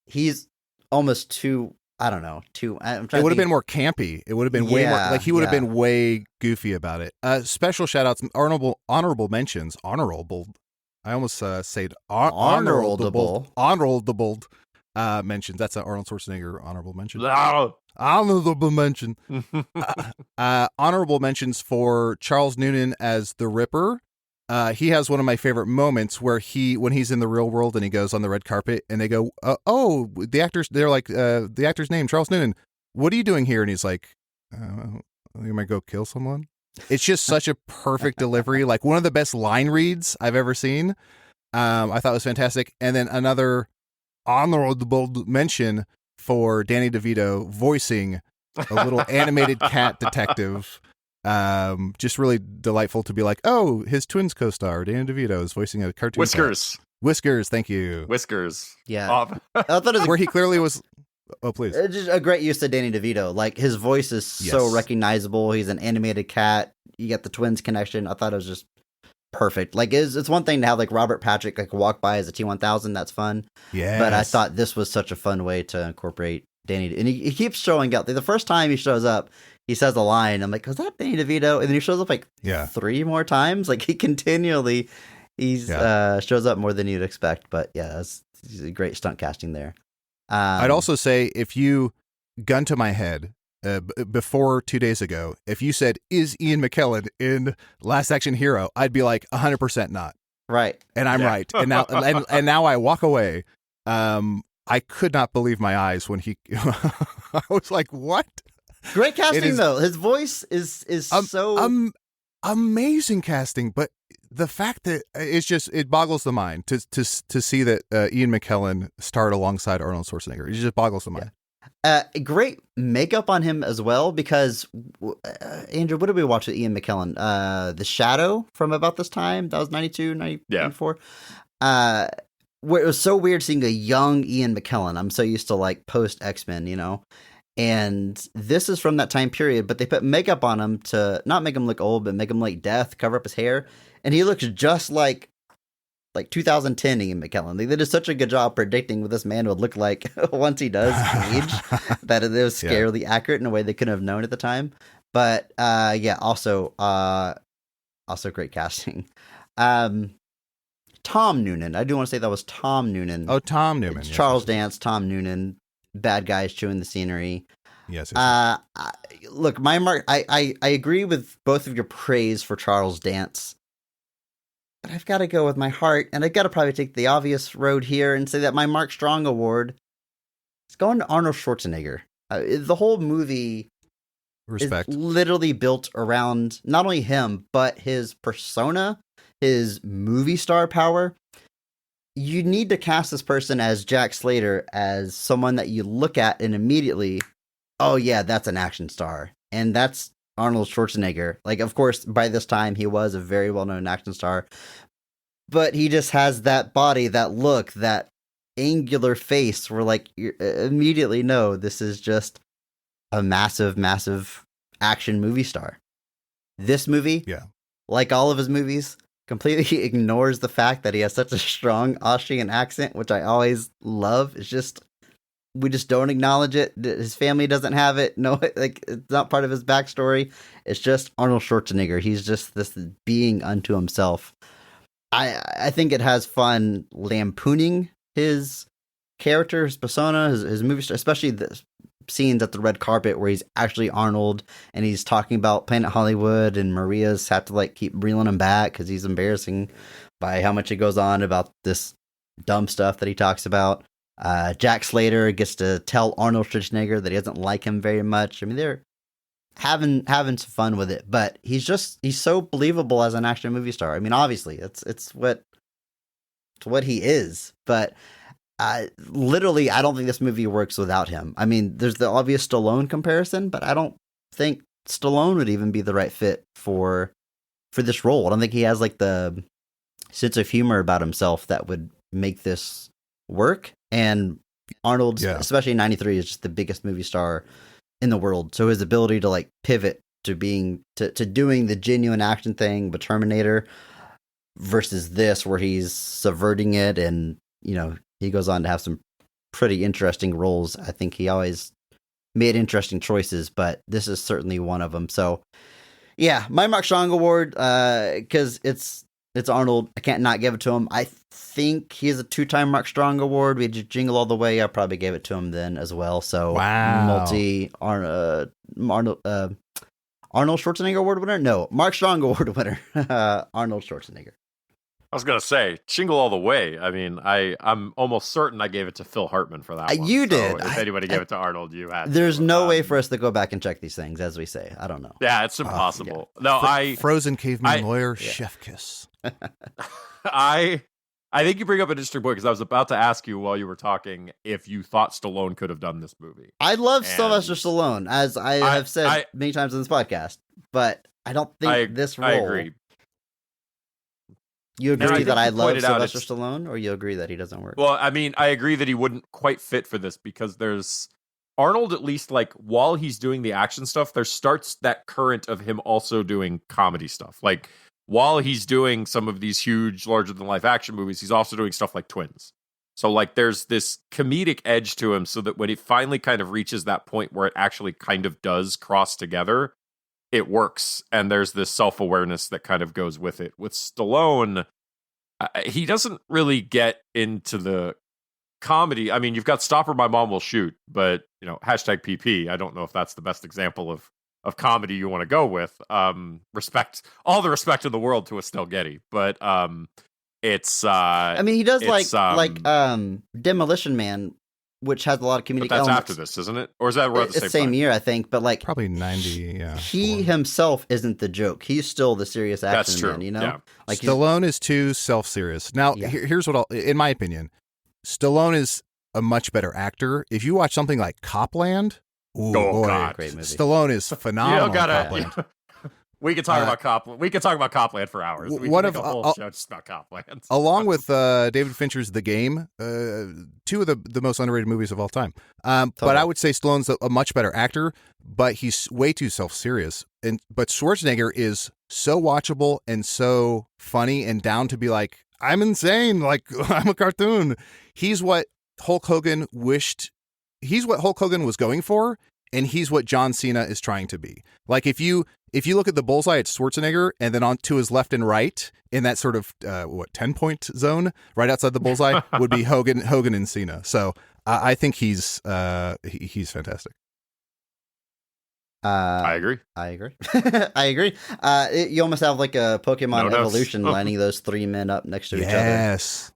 he's almost too, I don't know, it would have been more campy. It would have been way more, like he would have been way goofy about it. Special shout outs, honorable mentions, honorable. I almost said honorable mentions. That's an Arnold Schwarzenegger honorable mention. Honorable mention. Honorable mentions for Charles Noonan as the Ripper. He has one of my favorite moments where when he's in the real world and he goes on the red carpet and they go, the actors, they're like, the actor's name, Charles Noonan, what are you doing here? And he's like, you might go kill someone. It's just such a perfect delivery. Like one of the best line reads I've ever seen. I thought it was fantastic. And then another honorable mention for Danny DeVito voicing a little animated cat detective. Just really delightful to be like, oh, his twins co-star Danny DeVito is voicing a cartoon. Whiskers, thank you. Whiskers. Yeah. I thought it was where he clearly was. Oh, please. It's just a great use of Danny DeVito. Like his voice is so recognizable. He's an animated cat. You get the twins connection. I thought it was just perfect. Like it's one thing to have like Robert Patrick like walk by as a T-1000. That's fun. Yeah. But I thought this was such a fun way to incorporate Danny. And he keeps showing up. The first time he shows up, he says a line. I'm like, was that Danny DeVito? And then he shows up like 3 more times. Like he continually, shows up more than you'd expect. But yeah, it's a great stunt casting there. I'd also say if you, gun to my head, before 2 days ago, if you said, is Ian McKellen in Last Action Hero, I'd be like 100% not. Right. And I'm right. And now, and now I walk away. I could not believe my eyes when he, I was like, what? Great casting though. His voice is so amazing casting, but the fact that it boggles the mind to see that Ian McKellen starred alongside Arnold Schwarzenegger. It just boggles the mind. Great makeup on him as well, because Andrew, what did we watch with Ian McKellen? The Shadow from about this time. That was 92, 94. Where it was so weird seeing a young Ian McKellen. I'm so used to like post X-Men, you know. And this is from that time period, but they put makeup on him to not make him look old, but make him like death, cover up his hair, and he looks just like 2010 Ian McKellen. They did such a good job predicting what this man would look like once he does age that it was scarily accurate in a way they couldn't have known at the time. But also great casting. Tom Noonan. I do want to say that was Tom Noonan. Oh, Tom Newman. It's Charles Dance, Tom Noonan. Bad guys chewing the scenery. Yes. Look, my mark. I agree with both of your praise for Charles Dance, but I've got to go with my heart, and I've got to probably take the obvious road here and say that my Mark Strong award is going to Arnold Schwarzenegger. The whole movie is literally built around not only him, but his persona, his movie star power. You need to cast this person as Jack Slater as someone that you look at and immediately, oh yeah, that's an action star. And that's Arnold Schwarzenegger. Like, of course, by this time he was a very well-known action star, but he just has that body, that look, that angular face where like you immediately know this is just a massive, massive action movie star. This movie, like all of his movies, completely ignores the fact that he has such a strong Austrian accent, which I always love. It's just, we just don't acknowledge it. His family doesn't have it. No, like it's not part of his backstory. It's just Arnold Schwarzenegger. He's just this being unto himself. I think it has fun lampooning his character, his persona, his movie star, especially the scenes at the red carpet where he's actually Arnold and he's talking about Planet Hollywood, and Maria's have to like keep reeling him back because he's embarrassing by how much he goes on about this dumb stuff that he talks about. Jack Slater gets to tell Arnold Schwarzenegger that he doesn't like him very much. I mean, they're having some fun with it, but he's so believable as an action movie star. I mean, obviously it's what he is, but literally, I don't think this movie works without him. I mean, there's the obvious Stallone comparison, but I don't think Stallone would even be the right fit for this role. I don't think he has like the sense of humor about himself that would make this work. And Arnold, especially in 93, is just the biggest movie star in the world. So his ability to like pivot to being to doing the genuine action thing with Terminator versus this, where he's subverting it, and you know, he goes on to have some pretty interesting roles. I think he always made interesting choices, but this is certainly one of them. So, yeah, my Mark Strong award, because it's Arnold. I can't not give it to him. I think he has a 2-time Mark Strong award. We did Jingle All the Way. I probably gave it to him then as well. So, Arnold Schwarzenegger award winner? No, Mark Strong award winner. Arnold Schwarzenegger. I was gonna say Jingle All the Way. I mean, I'm almost certain I gave it to Phil Hartman for that one. You did. So if anybody gave it to Arnold, you had. There's no way for us to go back and check these things, as we say. I don't know. Yeah, it's impossible. No, Frozen Caveman Lawyer, Chef Kiss. I think you bring up an interesting point, because I was about to ask you while you were talking if you thought Stallone could have done this movie. I love Sylvester Stallone, as I have said many times in this podcast, but I don't think this role. I agree. You agree that I love Sylvester Stallone, or you agree that he doesn't work? Well, I mean, I agree that he wouldn't quite fit for this, because there's Arnold, at least like while he's doing the action stuff, there starts that current of him also doing comedy stuff. Like while he's doing some of these huge, larger than life action movies, he's also doing stuff like Twins. So like there's this comedic edge to him so that when it finally kind of reaches that point where it actually kind of does cross together, it works. And there's this self-awareness that kind of goes with it. With Stallone, he doesn't really get into the comedy. I mean, you've got Stop or My Mom Will Shoot, but hashtag PP. I don't know if that's the best example of comedy you want to go with. All the respect in the world to Estelle Getty, but it's I mean, he does like Demolition Man, which has a lot of comedic but that's elements. after this, isn't it? Or is that around the It's same time? year, I think, but like Probably 90, yeah. he himself isn't the joke. He's still the serious action That's true. man, Yeah. Like Stallone is too self-serious. Now, Yeah. here's what in my opinion, Stallone is a much better actor. If you watch something like Copland, ooh, boy, God. great movie. Stallone is phenomenal. in gotta. Copland. We could talk about Copland. We could talk about Copland for hours. We One could make of- a whole show just about Copland. Along with David Fincher's The Game, two of the most underrated movies of all time. But I would say Stallone's a much better actor, but he's way too self-serious. But Schwarzenegger is so watchable and so funny and down to be like, I'm insane, like I'm a cartoon. He's what Hulk Hogan wished. He's what Hulk Hogan was going for, and he's what John Cena is trying to be. Like if you look at the bullseye, it's Schwarzenegger, and then on to his left and right in that sort of 10-point zone, right outside the bullseye, would be Hogan and Cena. So I think he's fantastic. I agree. I agree. I agree. You almost have like a Pokemon No notes. evolution lining those three men up next to each other. Yes.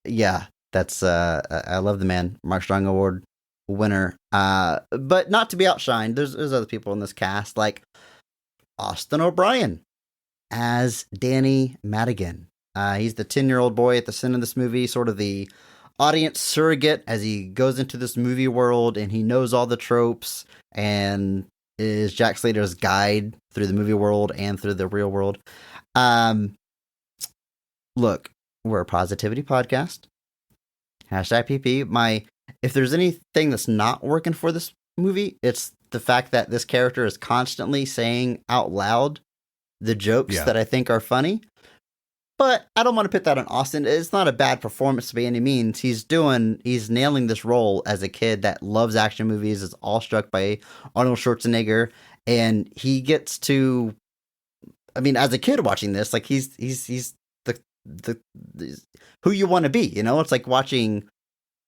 Yeah, that's I love the man, Mark Strong Award winner. But not to be outshined, there's other people in this cast like Austin O'Brien as Danny Madigan. He's the 10-year-old boy at the center of this movie, sort of the audience surrogate as he goes into this movie world and he knows all the tropes and is Jack Slater's guide through the movie world and through the real world. Look, we're a positivity podcast. Hashtag PP. If there's anything that's not working for this movie, it's the fact that this character is constantly saying out loud the jokes that I think are funny. But I don't want to put that on Austin. It's not a bad performance by any means. He's nailing this role as a kid that loves action movies, is awestruck by Arnold Schwarzenegger, and he gets to, I mean, as a kid watching this, like he's the who you want to be, It's like watching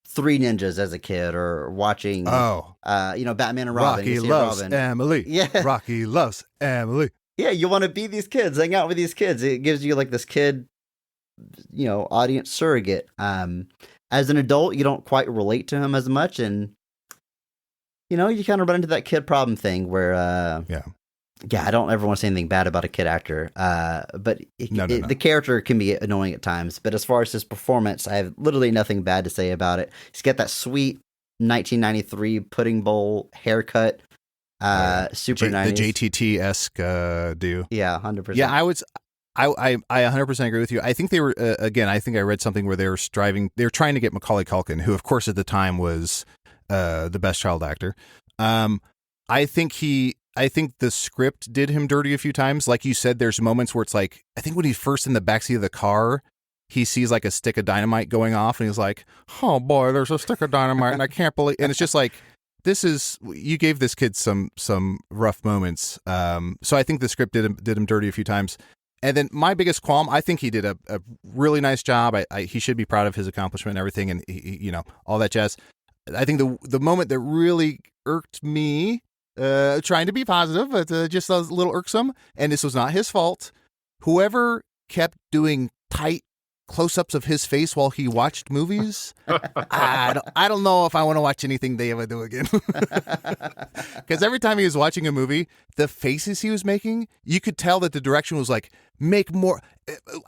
Three Ninjas as a kid, or watching Batman and Robin. Rocky loves Emily. Yeah. Rocky loves Emily. Yeah, you want to be these kids, hang out with these kids. It gives you like this kid, audience surrogate. As an adult, you don't quite relate to him as much, and you kind of run into that kid problem thing where I don't ever want to say anything bad about a kid actor, but the character can be annoying at times. But as far as his performance, I have literally nothing bad to say about it. He's got that sweet 1993 pudding bowl haircut, super nice. The JTT-esque do. Yeah, 100%. Yeah, I 100% agree with you. I think they were again. I think I read something where they were trying to get Macaulay Culkin, who of course at the time was the best child actor. I think the script did him dirty a few times. Like you said, there's moments where it's like, I think when he's first in the backseat of the car, he sees like a stick of dynamite going off and he's like, oh boy, there's a stick of dynamite and I can't believe, and it's just like, you gave this kid some rough moments. So I think the script did him dirty a few times. And then my biggest qualm, I think he did a really nice job. He should be proud of his accomplishment and everything, and he, all that jazz. I think the moment that really irked me, trying to be positive, but just a little irksome, and this was not his fault. Whoever kept doing tight close-ups of his face while he watched movies, I don't know if I want to watch anything they ever do again. Because every time he was watching a movie, the faces he was making, you could tell that the direction was like, make more,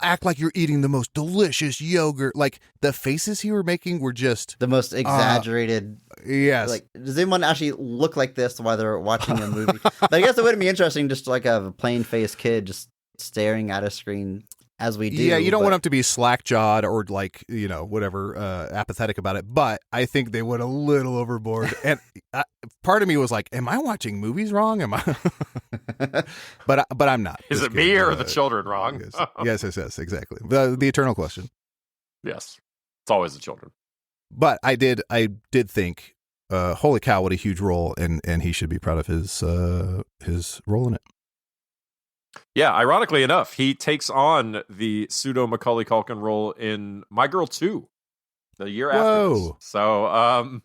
act like you're eating the most delicious yogurt. Like the faces he were making were just the most exaggerated. Yes. Like, does anyone actually look like this while they're watching a movie? But I guess it would be interesting just to like have a plain-faced kid just staring at a screen. as we do. Yeah, you don't but- want him to be slack-jawed or like, whatever, apathetic about it. But I think they went a little overboard. And part of me was like, am I watching movies wrong? Am I? but I'm not. Is Just it me kidding. or the children wrong? Yes, exactly. The eternal question. Yes. It's always the children. But I did think, holy cow, what a huge role, and he should be proud of his role in it. Yeah, ironically enough, he takes on the pseudo Macaulay Culkin role in My Girl 2 the year after this. So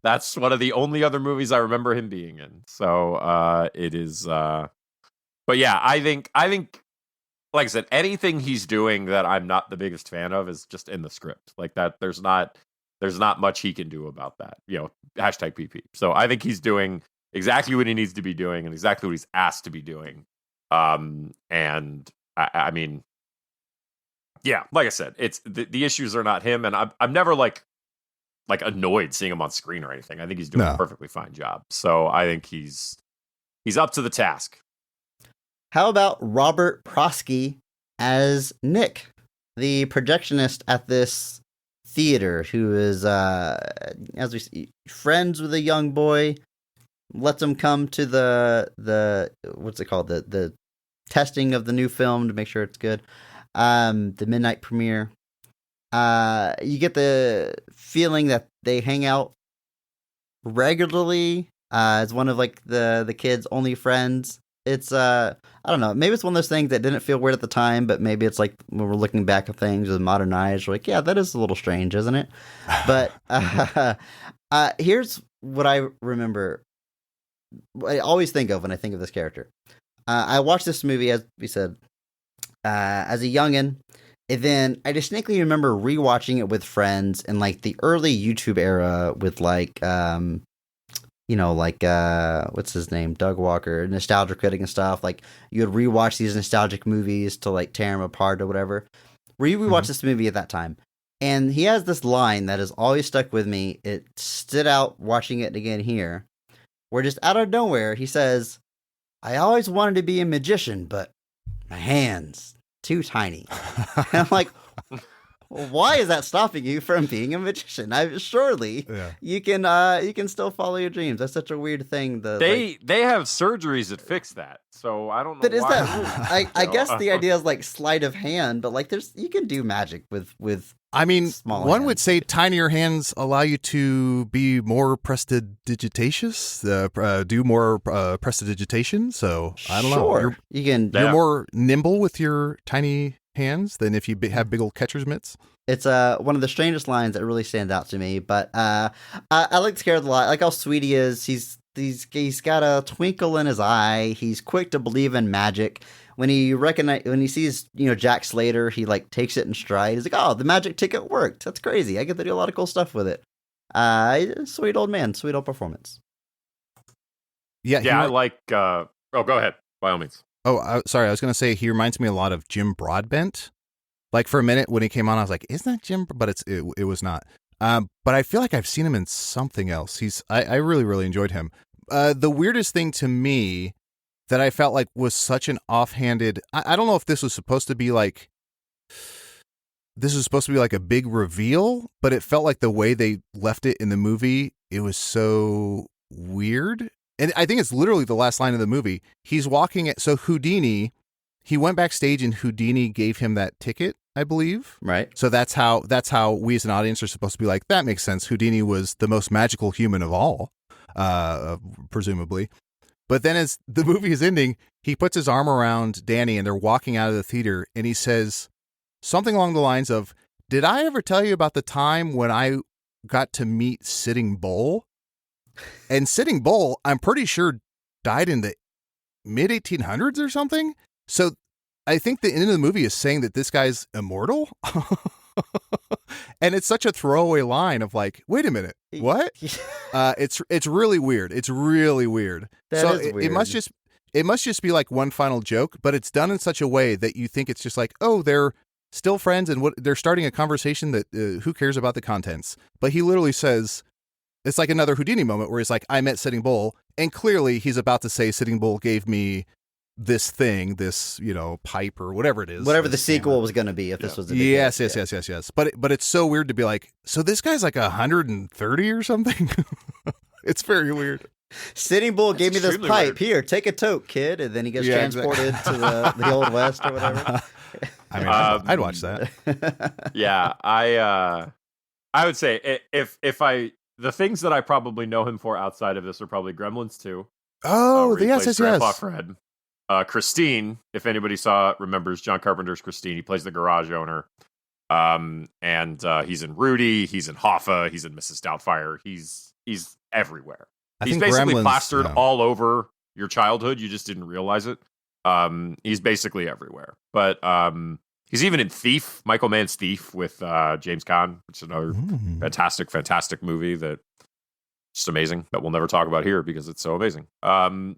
that's one of the only other movies I remember him being in. So it is but yeah, I think like I said, anything he's doing that I'm not the biggest fan of is just in the script. Like that there's not much he can do about that. Hashtag PP. So I think he's doing exactly what he needs to be doing and exactly what he's asked to be doing. And I mean, yeah, like I said, it's the issues are not him, and I'm never like annoyed seeing him on screen or anything. I think he's doing a perfectly fine job. So I think he's up to the task. How about Robert Prosky as Nick, the projectionist at this theater, who is, as we see, friends with a young boy, lets him come to the what's it called, the testing of the new film to make sure it's good, the midnight premiere. You get the feeling that they hang out regularly as one of like the kids' only friends. It's I don't know, maybe it's one of those things that didn't feel weird at the time, but maybe it's like when we're looking back at things with modern eyes, we're like, yeah, that is a little strange, isn't it? But here's what I remember, I always think of when I think of this character. I watched this movie, as we said, as a youngin', and then I distinctly remember rewatching it with friends in like the early YouTube era with like, what's his name? Doug Walker, Nostalgia Critic and stuff. Like you would rewatch these nostalgic movies to like tear them apart or whatever. Rewatched this movie at that time. And he has this line that has always stuck with me. It stood out watching it again here, where just out of nowhere, he says, I always wanted to be a magician, but my hands too tiny. And I'm like, why is that stopping you from being a magician? Surely you can still follow your dreams. That's such a weird thing. They have surgeries that fix that. So I don't know. But is why. that? I guess the idea is like sleight of hand, but like you can do magic with. I mean, small one hands. would say tinier hands allow you to be more prestidigitacious, do more prestidigitation. So I don't know. You're more nimble with your tiny hands than if you have big old catcher's mitts. It's one of the strangest lines that really stands out to me. But I like this character a lot. I like how sweet he is. He's got a twinkle in his eye. He's quick to believe in magic. When he sees Jack Slater, he like takes it in stride. He's like, oh, the magic ticket worked. That's crazy. I get to do a lot of cool stuff with it. Sweet old man, sweet old performance. Yeah, I like. Go ahead, by all means. Oh, sorry. I was going to say he reminds me a lot of Jim Broadbent. Like for a minute when he came on, I was like, "Isn't that Jim?" But it was not. But I feel like I've seen him in something else. I really, really enjoyed him. The weirdest thing to me that I felt like was such an offhanded. I don't know if this was supposed to be like. This was supposed to be like a big reveal, but it felt like the way they left it in the movie, it was so weird. And I think it's literally the last line of the movie. He's walking so Houdini, he went backstage and Houdini gave him that ticket, I believe. Right. So that's how we as an audience are supposed to be like, that makes sense. Houdini was the most magical human of all, presumably. But then as the movie is ending, he puts his arm around Danny and they're walking out of the theater and he says something along the lines of, did I ever tell you about the time when I got to meet Sitting Bull? And Sitting Bull, I'm pretty sure, died in the mid 1800s or something. So I think the end of the movie is saying that this guy's immortal. And it's such a throwaway line of like, wait a minute, what? It's really weird. It's really weird. That is weird. It must just be like one final joke, but it's done in such a way that you think it's just like, oh, they're still friends and they're starting a conversation that who cares about the contents? But he literally says, it's like another Houdini moment where he's like, I met Sitting Bull. And clearly he's about to say Sitting Bull gave me this thing, this pipe or whatever it is, Whatever the this sequel camera. was going to be, if this was a big Yes. hit. But it's so weird to be like, so this guy's like 130 or something. It's very weird. Sitting Bull gave me this extremely pipe. weird. Here, take a toke, kid, and then he gets Yeah, transported to the Old West or whatever. I mean, I'd watch that. Yeah, I would say if the things that I probably know him for outside of this are probably Gremlins 2. Oh, where he yes, plays Grandpa yes. Fred. Christine, if anybody remembers John Carpenter's Christine, he plays the garage owner. And he's in Rudy, he's in Hoffa, he's in Mrs. Doubtfire. He's everywhere. He's think basically Gremlins, plastered yeah. all over your childhood. You just didn't realize it. He's basically everywhere. But he's even in Thief, Michael Mann's Thief with James Caan, which is another fantastic movie that just amazing that we'll never talk about here because it's so amazing. And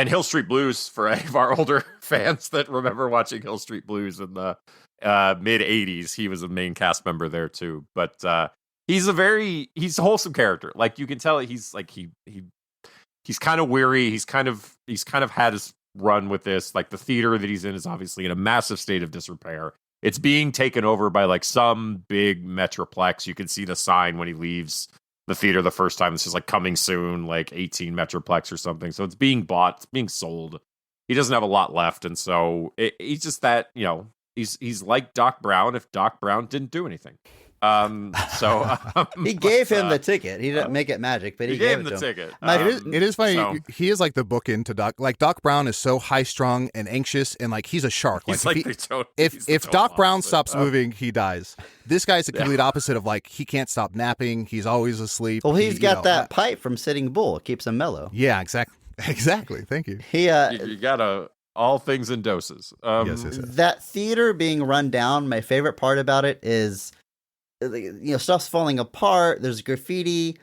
Hill Street Blues for any of our older fans that remember watching Hill Street Blues in the mid 80s. He was a main cast member there too. But he's a wholesome character. Like you can tell he's like he's kind of weary. He's kind of had his run with this. Like the theater that he's in is obviously in a massive state of disrepair. It's being taken over by like some big metroplex. You can see the sign when he leaves the theater the first time. This is like coming soon, like 18 metroplex or something. So it's being bought, it's being sold. He doesn't have a lot left, and so he's just that, he's like Doc Brown if Doc Brown didn't do anything. He gave him the ticket. He didn't make it magic, but he gave him the ticket. It is funny. So- He is like the bookend to Doc. Like Doc Brown is so high strung and anxious, and like he's a shark. He's Like like if, the if total Doc Brown opposite. stops moving, he dies. This guy's the complete opposite of like he can't stop napping. He's always asleep. Well, he's got that pipe from Sitting Bull. It keeps him mellow. Yeah, exactly. Thank you. He you gotta all things in doses. Yes. That theater being run down, my favorite part about it is, stuff's falling apart. There's graffiti.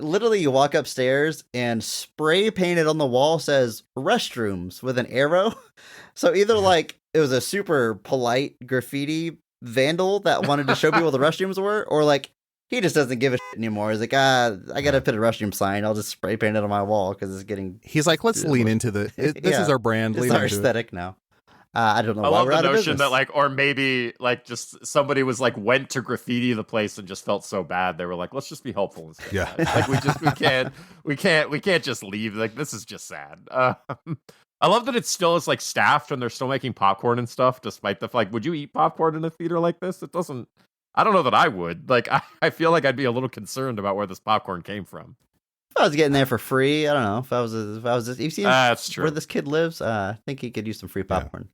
Literally, you walk upstairs and spray painted on the wall says restrooms with an arrow. So either like it was a super polite graffiti vandal that wanted to show people the restrooms were, or like he just doesn't give a shit anymore. He's like, I gotta put a restroom sign. I'll just spray paint it on my wall because it's getting. He's like, let's lean into this is our brand. It's Lean our into it. aesthetic now. I don't know I why love we're the out of notion business. that like, or maybe like just somebody was like went to graffiti the place and just felt so bad they were like, let's just be helpful instead. Yeah. Like we can't just leave. Like this is just sad. I love that it still is like staffed and they're still making popcorn and stuff. Despite the like, would you eat popcorn in a theater like this? It doesn't. I don't know that I would. Like I feel like I'd be a little concerned about where this popcorn came from. If I was getting there for free, I don't know. If I was, you've seen That's true. where this kid lives. I think he could use some free popcorn.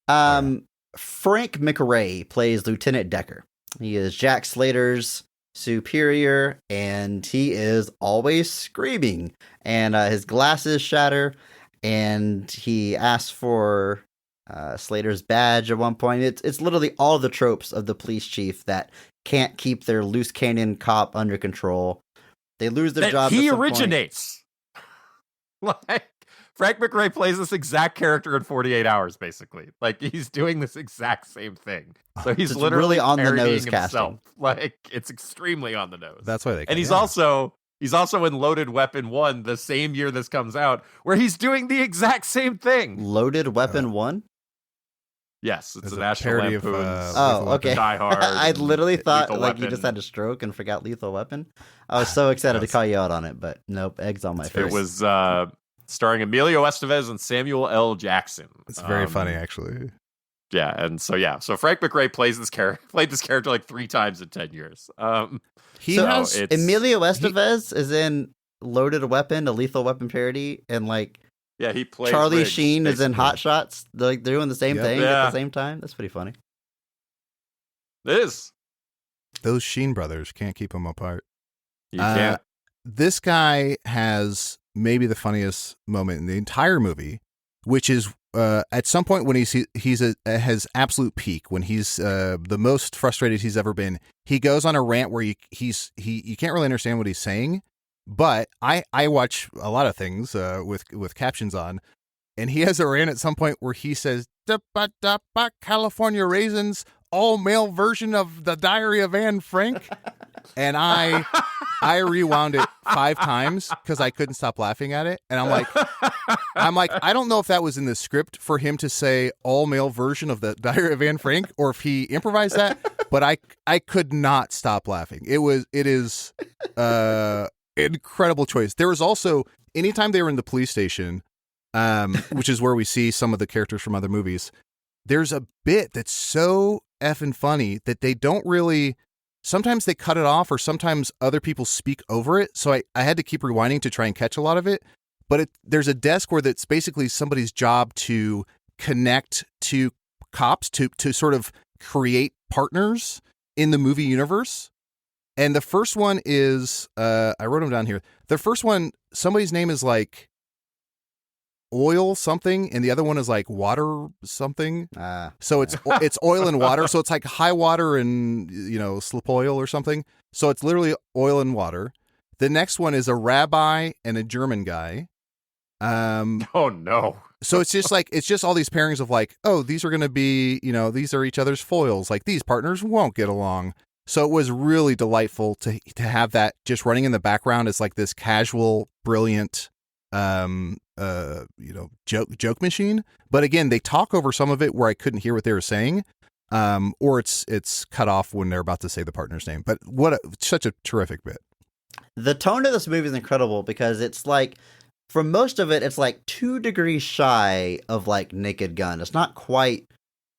Frank McRae plays Lieutenant Decker. He is Jack Slater's superior, and he is always screaming. And his glasses shatter, and he asks for Slater's badge at one point. It's literally all the tropes of the police chief that can't keep their loose cannon cop under control. They lose their job. He at some originates. Like Frank McRae plays this exact character in 48 Hours, basically. Like he's doing this exact same thing. So he's It's literally really on the parodying nose himself. casting. Like it's extremely on the nose. That's why they. And he's also in Loaded Weapon 1 the same year this comes out, where he's doing the exact same thing. Loaded Weapon 1? Yes, it's It's a a National parody of, Lampoon's Oh, okay. Die Hard. I and literally thought Lethal like you Weapon. just had a stroke and forgot Lethal Weapon. I was so excited to call you out on it, but nope, eggs on my face. It was starring Emilio Estevez and Samuel L. Jackson. It's very funny, actually. Yeah, and so Frank McRae played this character like 3 times in 10 years. He So, has. it's- Emilio Estevez is in Loaded Weapon, a Lethal Weapon parody, and like Yeah, he played Charlie Riggs, Sheen is in basically. Hot Shots. They're doing the same Yep. thing at Yeah. the same time. That's pretty funny. It is. Those Sheen brothers can't keep them apart. You can't. This guy has maybe the funniest moment in the entire movie, which is at some point when he's at his absolute peak, when he's the most frustrated he's ever been. He goes on a rant where you can't really understand what he's saying. But I watch a lot of things with captions on, and he has a rant at some point where he says, "Da-ba-da-ba, California raisins, all male version of the Diary of Anne Frank? And I rewound it 5 times because I couldn't stop laughing at it. And I'm like, I don't know if that was in the script for him to say all male version of the Diary of Anne Frank, or if he improvised that. But I could not stop laughing. It is incredible choice. There was also, anytime they were in the police station, which is where we see some of the characters from other movies, there's a bit that's so effing funny that they don't really. Sometimes they cut it off, or sometimes other people speak over it. So I had to keep rewinding to try and catch a lot of it. But there's a desk where that's basically somebody's job to connect to cops to sort of create partners in the movie universe. And the first one is, I wrote them down here. The first one, somebody's name is like oil something, and the other one is like water something. So it's oil and water. So it's like high water and, slip oil or something. So it's literally oil and water. The next one is a rabbi and a German guy. Oh no. So it's just all these pairings of like, oh, these are going to be, these are each other's foils. Like these partners won't get along. So it was really delightful to have that just running in the background as like this casual, brilliant, joke machine. But again, they talk over some of it where I couldn't hear what they were saying, or it's cut off when they're about to say the partner's name. But such a terrific bit. The tone of this movie is incredible because it's like, for most of it, it's like 2 degrees shy of like Naked Gun. It's not quite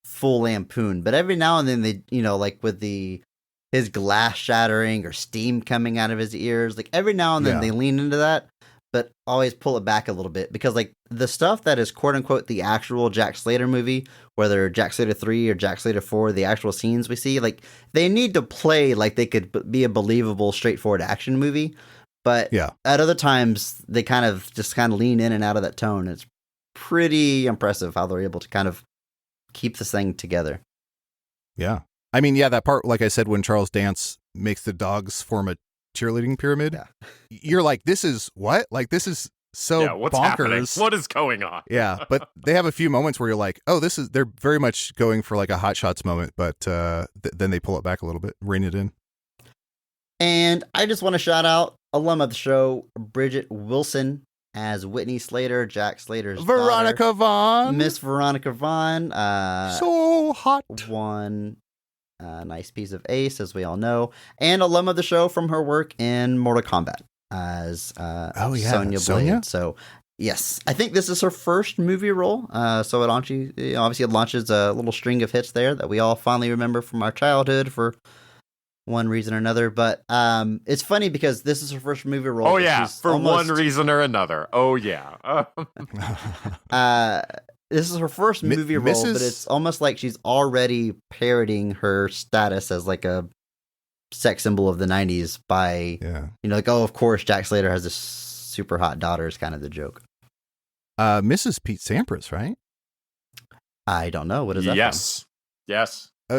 full lampoon, but every now and then they, like with his glass shattering or steam coming out of his ears, like every now and then they lean into that, but always pull it back a little bit, because like the stuff that is quote unquote the actual Jack Slater movie, whether Jack Slater 3 or Jack Slater 4, the actual scenes we see, like they need to play like they could be a believable, straightforward action movie. But at other times they kind of lean in and out of that tone. It's pretty impressive how they're able to kind of keep this thing together. Yeah. I mean, that part, like I said, when Charles Dance makes the dogs form a cheerleading pyramid, you're like, this is what? Like, this is so what's bonkers. Happening? What is going on? Yeah, but they have a few moments where you're like, oh, they're very much going for like a Hot Shots moment, but then they pull it back a little bit, rein it in. And I just want to shout out alum of the show, Bridget Wilson, as Whitney Slater, Jack Slater's Veronica daughter. Vaughn. Miss Veronica Vaughn. So hot. Won a nice piece of Ace, as we all know. And alum of the show from her work in Mortal Kombat as Sonya Blade. So, yes, I think this is her first movie role. So it obviously launches a little string of hits there that we all fondly remember from our childhood for one reason or another. But it's funny because this is her first movie role. Oh yeah, for one reason or another. Oh yeah. This is her first movie role, but it's almost like she's already parodying her status as like a sex symbol of the 90s by like, oh, of course Jack Slater has this super hot daughter is kind of the joke. Mrs. Pete Sampras, right? I don't know. What is that? Yes. Pete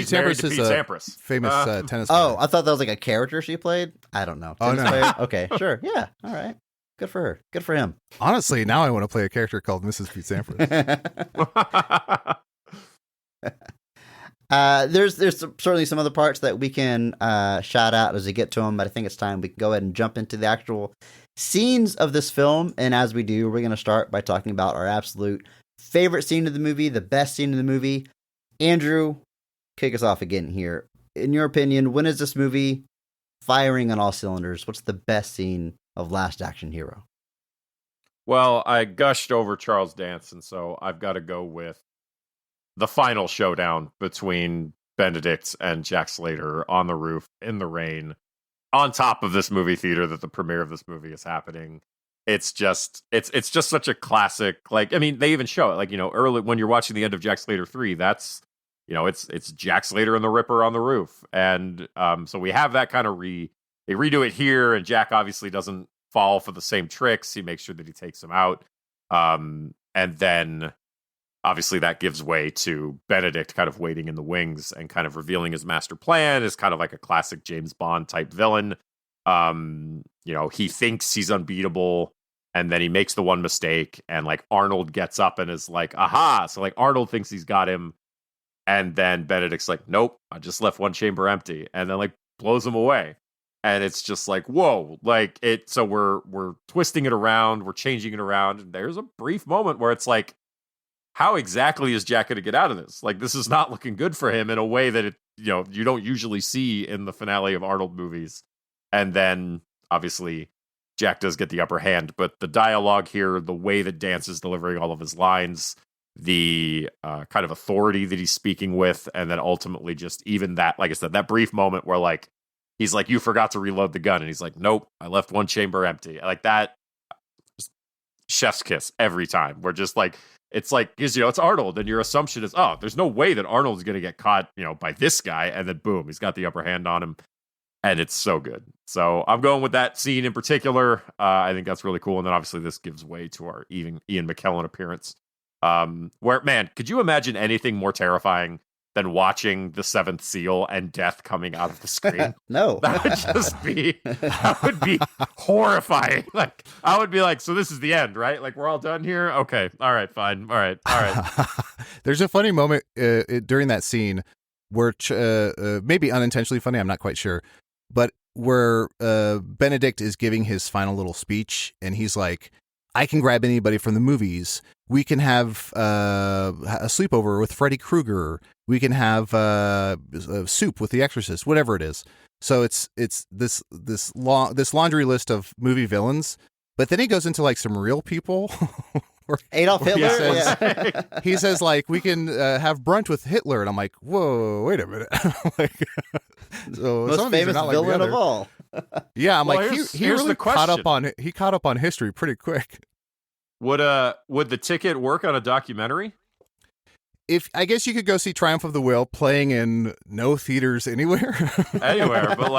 Sampras is a famous tennis player. Oh, I thought that was like a character she played. I don't know. Tennis player? Okay, sure. Yeah. All right. Good for her. Good for him. Honestly, now I want to play a character called Mrs. Pete Sampras. There's certainly some other parts that we can shout out as we get to them, but I think it's time we can go ahead and jump into the actual scenes of this film. And as we do, we're going to start by talking about our absolute favorite scene of the movie, the best scene of the movie. Andrew, kick us off again here. In your opinion, when is this movie firing on all cylinders? What's the best scene of Last Action Hero? Well, I gushed over Charles Dance, and so I've got to go with the final showdown between Benedict and Jack Slater on the roof in the rain on top of this movie theater that the premiere of this movie is happening. It's just such a classic. Like, I mean, they even show it, like, early when you're watching the end of Jack Slater 3, that's, it's Jack Slater and the Ripper on the roof. And so we have that kind of they redo it here, and Jack obviously doesn't fall for the same tricks. He makes sure that he takes him out. And then obviously that gives way to Benedict kind of waiting in the wings and kind of revealing his master plan as kind of like a classic James Bond type villain. He thinks he's unbeatable, and then he makes the one mistake, and like Arnold gets up and is like, aha. So like Arnold thinks he's got him. And then Benedict's like, nope, I just left one chamber empty. And then like blows him away. And it's just like, whoa, like it. So we're twisting it around. We're changing it around. And there's a brief moment where it's like, how exactly is Jack going to get out of this? Like, this is not looking good for him in a way that you don't usually see in the finale of Arnold movies. And then obviously Jack does get the upper hand, but the dialogue here, the way that Dance is delivering all of his lines, the kind of authority that he's speaking with, and then ultimately just even that, like I said, that brief moment where like, he's like, you forgot to reload the gun. And he's like, nope, I left one chamber empty. Like that, just chef's kiss every time. We're just like, it's like, because, it's Arnold, and your assumption is, oh, there's no way that Arnold's going to get caught, by this guy. And then boom, he's got the upper hand on him. And it's so good. So I'm going with that scene in particular. I think that's really cool. And then obviously this gives way to our Ian McKellen appearance. Where, man, could you imagine anything more terrifying than watching the seventh seal and death coming out of the screen? No. That would be horrifying. Like, I would be like, so this is the end, right? Like, we're all done here? Okay. All right, fine. All right. There's a funny moment during that scene where, maybe unintentionally funny, I'm not quite sure, but where Benedict is giving his final little speech, and he's like, I can grab anybody from the movies. We can have a sleepover with Freddy Krueger. We can have soup with The Exorcist, whatever it is. So it's this laundry list of movie villains. But then he goes into like some real people. Adolf Hitler. He says like, we can have brunch with Hitler, and I'm like, whoa, wait a minute. Like, so most famous villain of all. Yeah, I'm like, here's he really the caught up on history pretty quick. Would the ticket work on a documentary? If I guess you could go see Triumph of the Will playing in no theaters anywhere. But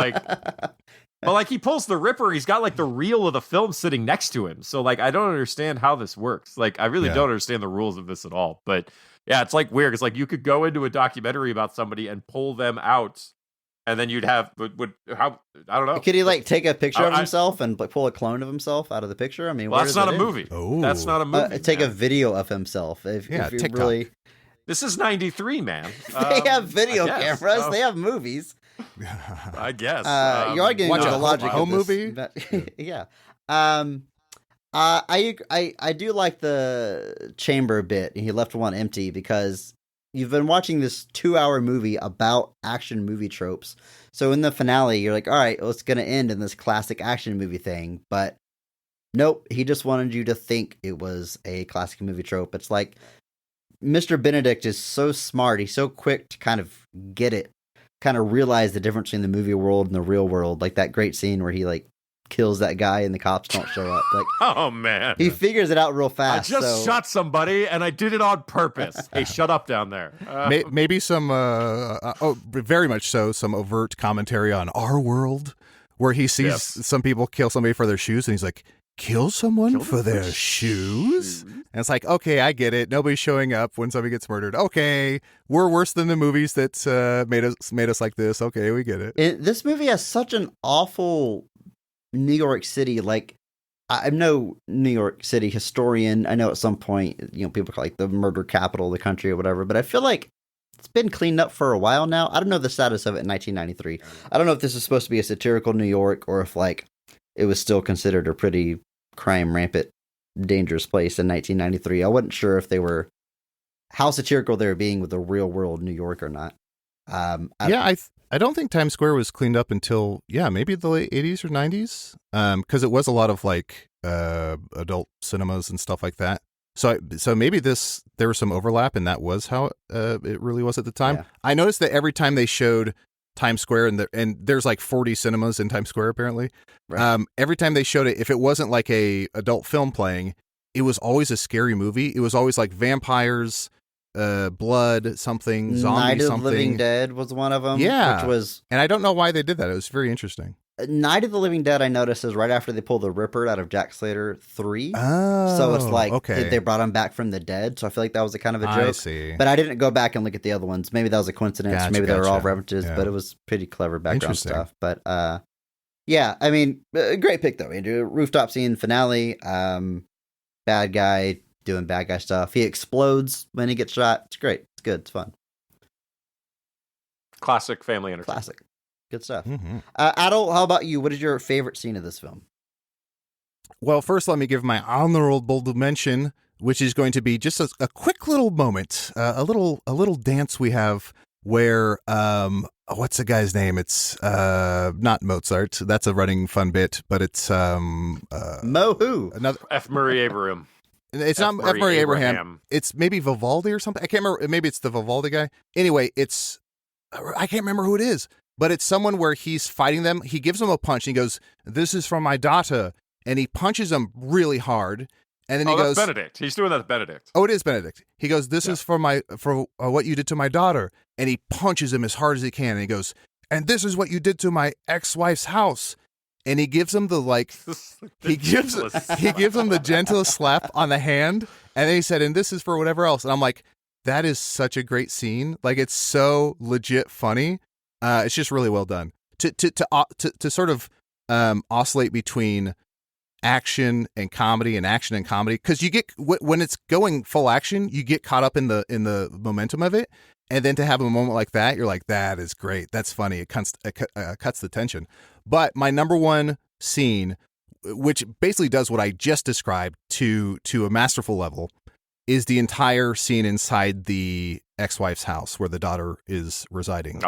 like he pulls the Ripper, he's got like the reel of the film sitting next to him. So like I don't understand how this works. Like I really don't understand the rules of this at all. But yeah, it's like weird. It's like you could go into a documentary about somebody and pull them out, and then you'd have how I don't know. Could he like take a picture of himself and like pull a clone of himself out of the picture? I mean, well, that's not a movie. Oh, that's not a movie. Take a video of himself. If you really. This is 93, man. They have video cameras. They have movies. I guess. You're arguing with the logic of this movie. Yeah. I do like the chamber bit. He left one empty because you've been watching this 2-hour movie about action movie tropes. So in the finale, you're like, all right, well, it's going to end in this classic action movie thing. But nope, he just wanted you to think it was a classic movie trope. It's like, Mr. Benedict is so smart. He's so quick to kind of get it, kind of realize the difference between the movie world and the real world. Like that great scene where he like kills that guy and the cops don't show up. Like, oh man, he figures it out real fast. I just shot somebody and I did it on purpose. Hey, shut up down there. Maybe some, very much so, some overt commentary on our world where he sees some people kill somebody for their shoes and he's like, kill someone for their shoes? And it's like, okay, I get it. Nobody's showing up when somebody gets murdered. Okay, we're worse than the movies that made us like this. Okay, we get it. This movie has such an awful New York City. Like, I'm no New York City historian. I know at some point, people call it like the murder capital of the country or whatever. But I feel like it's been cleaned up for a while now. I don't know the status of it in 1993. I don't know if this is supposed to be a satirical New York or if like it was still considered a pretty crime rampant, dangerous place in 1993. I wasn't sure if they were how satirical they were being with the real world New York or not. I don't think Times Square was cleaned up until maybe the late 80s or 90s, because it was a lot of like adult cinemas and stuff like that. So maybe there was some overlap, and that was how it really was at the time. Yeah. I noticed that every time they showed Times Square, and there's like 40 cinemas in Times Square apparently. Right. Every time they showed it, if it wasn't like a adult film playing, it was always a scary movie. It was always like vampires, blood, something, zombie, Night of something. the Living Dead was one of them. Yeah, which was, and I don't know why they did that. It was very interesting. Night of the Living Dead, I noticed, is right after they pulled the Ripper out of Jack Slater 3. Oh, so it's like okay. They brought him back from the dead. So I feel like that was a kind of a joke. I see. But I didn't go back and look at the other ones. Maybe that was a coincidence. Maybe they were all references, but it was pretty clever background stuff. But yeah, I mean, great pick though, Andrew. Rooftop scene finale. Bad guy doing bad guy stuff. He explodes when he gets shot. It's great. It's good. It's fun. Classic family entertainment. Classic. Good stuff. Mhm. Adal, how about you? What is your favorite scene of this film? Well, first, let me give my honorable mention, which is going to be just a quick little moment, a little dance we have where what's the guy's name? It's not Mozart. That's a running fun bit, but it's Mo who? another. F. Murray Abraham. It's not F. Murray Abraham. It's maybe Vivaldi or something. I can't remember. Maybe it's the Vivaldi guy. Anyway, I can't remember who it is, but it's someone where he's fighting them. He gives them a punch and he goes, "This is from my daughter," and he punches them really hard. And then he goes, that's Benedict. He's doing that with Benedict. Oh, it is Benedict. He goes, "This is for what you did to my daughter," and he punches him as hard as he can. And he goes, "And this is what you did to my ex-wife's house." And he gives him he gives him the gentlest slap on the hand, and then he said, "And this is for whatever else." And I'm like, that is such a great scene. Like, it's so legit funny. It's just really well done. To sort of oscillate between action and comedy, because you get when it's going full action, you get caught up in the momentum of it, and then to have a moment like that, you're like, that is great, that's funny, it cuts the tension. But my number one scene, which basically does what I just described to a masterful level, is the entire scene inside the ex-wife's house where the daughter is residing.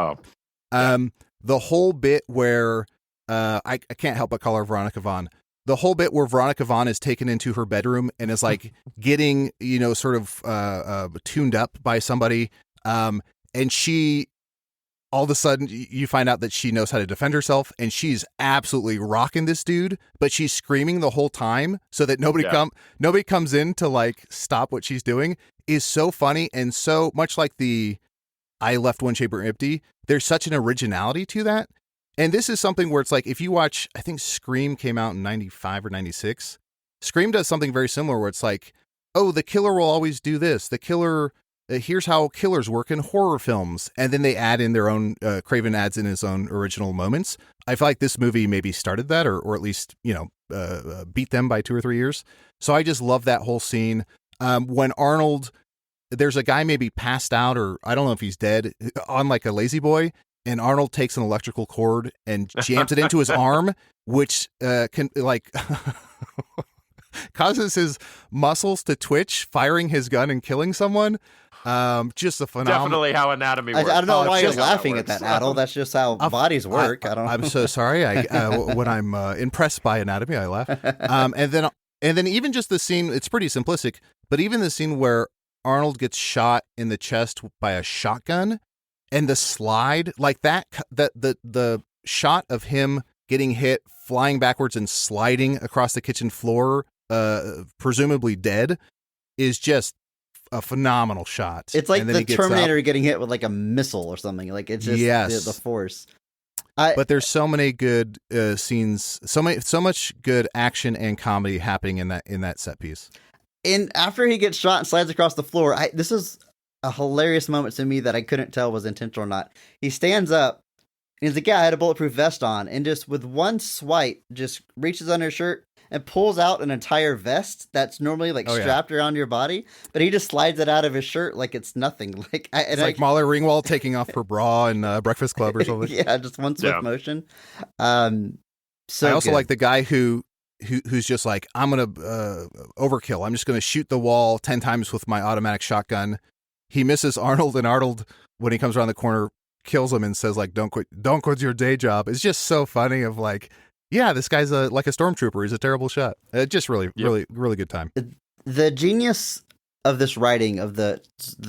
The whole bit where I can't help but call her Veronica Vaughn. The whole bit where Veronica Vaughn is taken into her bedroom and is like getting, sort of tuned up by somebody. And she, all of a sudden, you find out that she knows how to defend herself, and she's absolutely rocking this dude, but she's screaming the whole time so that nobody comes in to like stop what she's doing, is so funny. And so much like the I left one chamber empty, there's such an originality to that. And this is something where it's like, if you watch, I think Scream came out in 95 or 96. Scream does something very similar where it's like, oh, the killer will always do this. The killer, here's how killers work in horror films. And then they add in their own, Craven adds in his own original moments. I feel like this movie maybe started that or at least, beat them by 2 or 3 years. So I just love that whole scene. When Arnold, there's a guy maybe passed out, or I don't know if he's dead, on like a lazy boy. And Arnold takes an electrical cord and jams it into his arm, which can like causes his muscles to twitch, firing his gun and killing someone. Just a phenomenal. Definitely how anatomy works. I don't know why you're just how laughing that at that, Adal. That's just how bodies work. I don't know. I'm so sorry. When I'm impressed by anatomy, I laugh. And then even just the scene, it's pretty simplistic, but even the scene where Arnold gets shot in the chest by a shotgun. And the slide, like that, the shot of him getting hit, flying backwards and sliding across the kitchen floor, presumably dead, is just a phenomenal shot. It's like the Terminator getting hit with like a missile or something. Like it's just the force. But there's so many good scenes, so much good action and comedy happening in that set piece. And after he gets shot and slides across the floor, this is a hilarious moment to me that I couldn't tell was intentional or not. He stands up and he's like, "Yeah, I had a bulletproof vest on," and just with one swipe, just reaches under his shirt and pulls out an entire vest that's normally like strapped around your body, but he just slides it out of his shirt like it's nothing. Like it's like Molly Ringwald taking off her bra in Breakfast Club or something. Yeah, just one swift motion. So I also good. like the guy who's just like, I'm gonna overkill. I'm just gonna shoot the wall 10 times with my automatic shotgun. He misses Arnold, and Arnold, when he comes around the corner, kills him and says like, don't quit your day job. It's just so funny of like, yeah, this guy's like a stormtrooper. He's a terrible shot. Just really good time. The genius of this writing, of the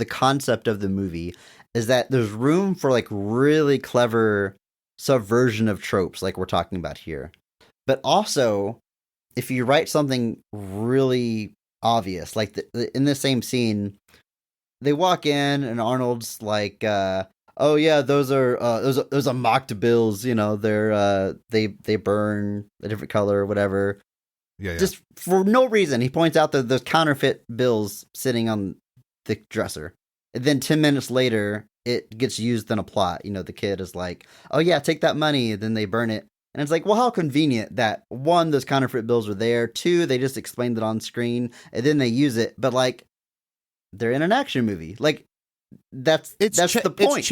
concept of the movie, is that there's room for like really clever subversion of tropes like we're talking about here. But also, if you write something really obvious, like in the same scene, they walk in and Arnold's like, "Oh yeah, those are mocked bills. They burn a different color or whatever." Yeah. Just for no reason, he points out that there's counterfeit bills sitting on the dresser. And then 10 minutes later, it gets used in a plot. The kid is like, "Oh yeah, take that money." And then they burn it. And it's like, well, how convenient that 1, those counterfeit bills were there. 2, they just explained it on screen and then they use it. But they're in an action movie. Like that's the point.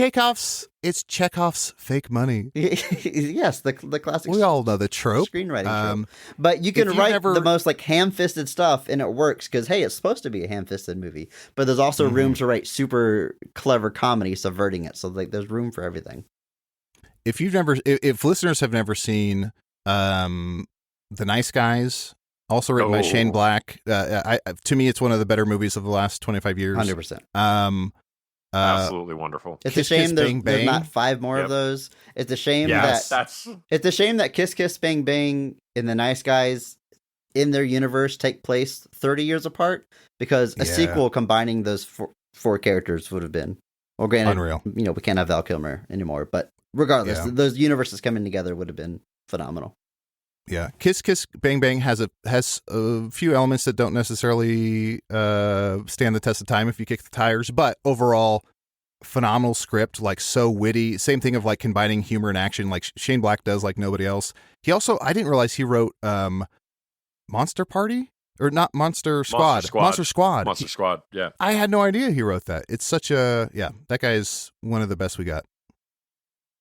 It's Chekhov's fake money. Yes, the classic. We all know the trope. Screenwriting trope. But you can write the most like ham-fisted stuff, and it works because hey, it's supposed to be a ham-fisted movie. But there's also room to write super clever comedy, subverting it. So like, there's room for everything. If listeners have never seen The Nice Guys, also written by Shane Black, to me, it's one of the better movies of the last 25 years. 100%. Absolutely wonderful. It's a shame there's not 5 more of those. It's a shame it's a shame that Kiss Kiss Bang Bang and The Nice Guys in their universe take place 30 years apart, because a sequel combining those four characters would have been, well, granted, unreal. You know, we can't have Val Kilmer anymore, but regardless, those universes coming together would have been phenomenal. Yeah, Kiss Kiss Bang Bang has a few elements that don't necessarily stand the test of time if you kick the tires, but overall, phenomenal script, like so witty. Same thing of like combining humor and action, like Shane Black does, like nobody else. He also, I didn't realize he wrote Monster Party, or not Monster Squad. Monster Squad. Yeah, I had no idea he wrote that. It's such a that guy is one of the best we got.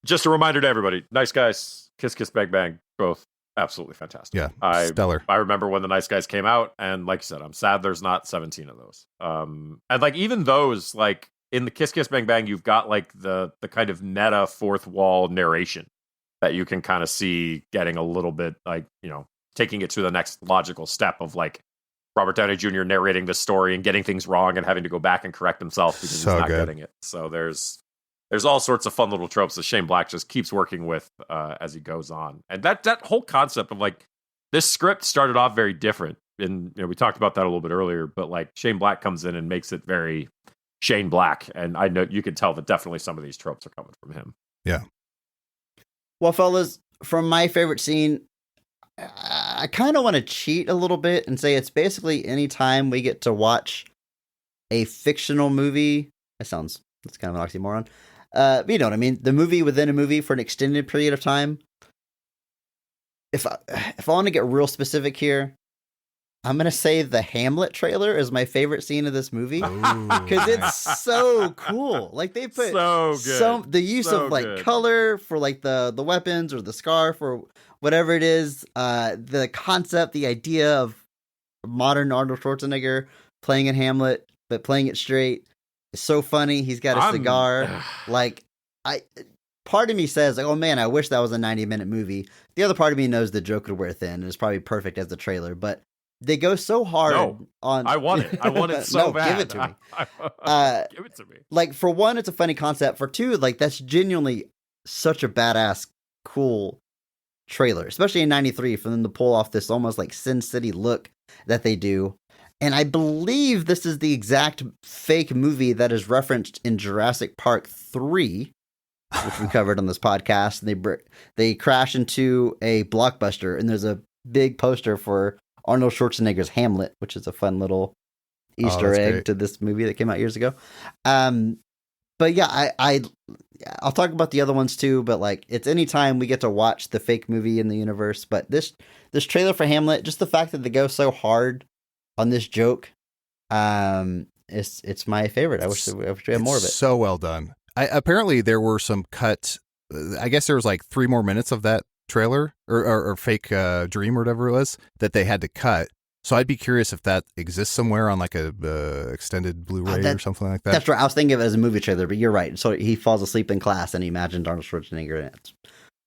Just a reminder to everybody: Nice Guys, Kiss Kiss Bang Bang, both absolutely fantastic. Yeah, stellar. I remember when The Nice Guys came out, and like you said, I'm sad there's not 17 of those. And like even those, like in the Kiss Kiss Bang Bang, you've got like the kind of meta fourth wall narration that you can kind of see getting a little bit like, you know, taking it to the next logical step of like Robert Downey Jr. narrating the story and getting things wrong and having to go back and correct himself because he's not getting it. So there's all sorts of fun little tropes that Shane Black just keeps working with as he goes on. And that whole concept of like, this script started off very different. And, you know, we talked about that a little bit earlier, but like Shane Black comes in and makes it very Shane Black. And I know you can tell that definitely some of these tropes are coming from him. Yeah. Well, fellas, from my favorite scene, I kind of want to cheat a little bit and say it's basically any time we get to watch a fictional movie. That's kind of an oxymoron. But you know what I mean? The movie within a movie for an extended period of time. If I want to get real specific here, I'm going to say the Hamlet trailer is my favorite scene of this movie. Because it's so cool. Like they put the use of like color for like the weapons or the scarf or whatever it is. The concept, the idea of modern Arnold Schwarzenegger playing in Hamlet, but playing it straight. It's so funny. He's got a cigar. Like, part of me says, like, oh man, I wish that was a 90-minute movie. The other part of me knows the joke would wear thin and it's probably perfect as the trailer, but they go so hard on. I want it. I want it so bad. Give it to me. Give it to me. Like, for one, it's a funny concept. For two, like, that's genuinely such a badass, cool trailer, especially in '93, for them to pull off this almost like Sin City look that they do. And I believe this is the exact fake movie that is referenced in Jurassic Park 3, which we covered on this podcast. And they crash into a Blockbuster, and there's a big poster for Arnold Schwarzenegger's Hamlet, which is a fun little Easter egg to this movie that came out years ago. But yeah, I'll talk about the other ones too. But like, it's anytime we get to watch the fake movie in the universe. But this trailer for Hamlet, just the fact that they go so hard on this joke, it's my favorite. I wish we had more of it. So well done. Apparently there were some cuts. I guess there was like 3 more minutes of that trailer or fake dream or whatever it was that they had to cut. So I'd be curious if that exists somewhere on like a extended Blu-ray or something like that. That's right. I was thinking of it as a movie trailer, but you're right. So he falls asleep in class and he imagined Arnold Schwarzenegger, and it's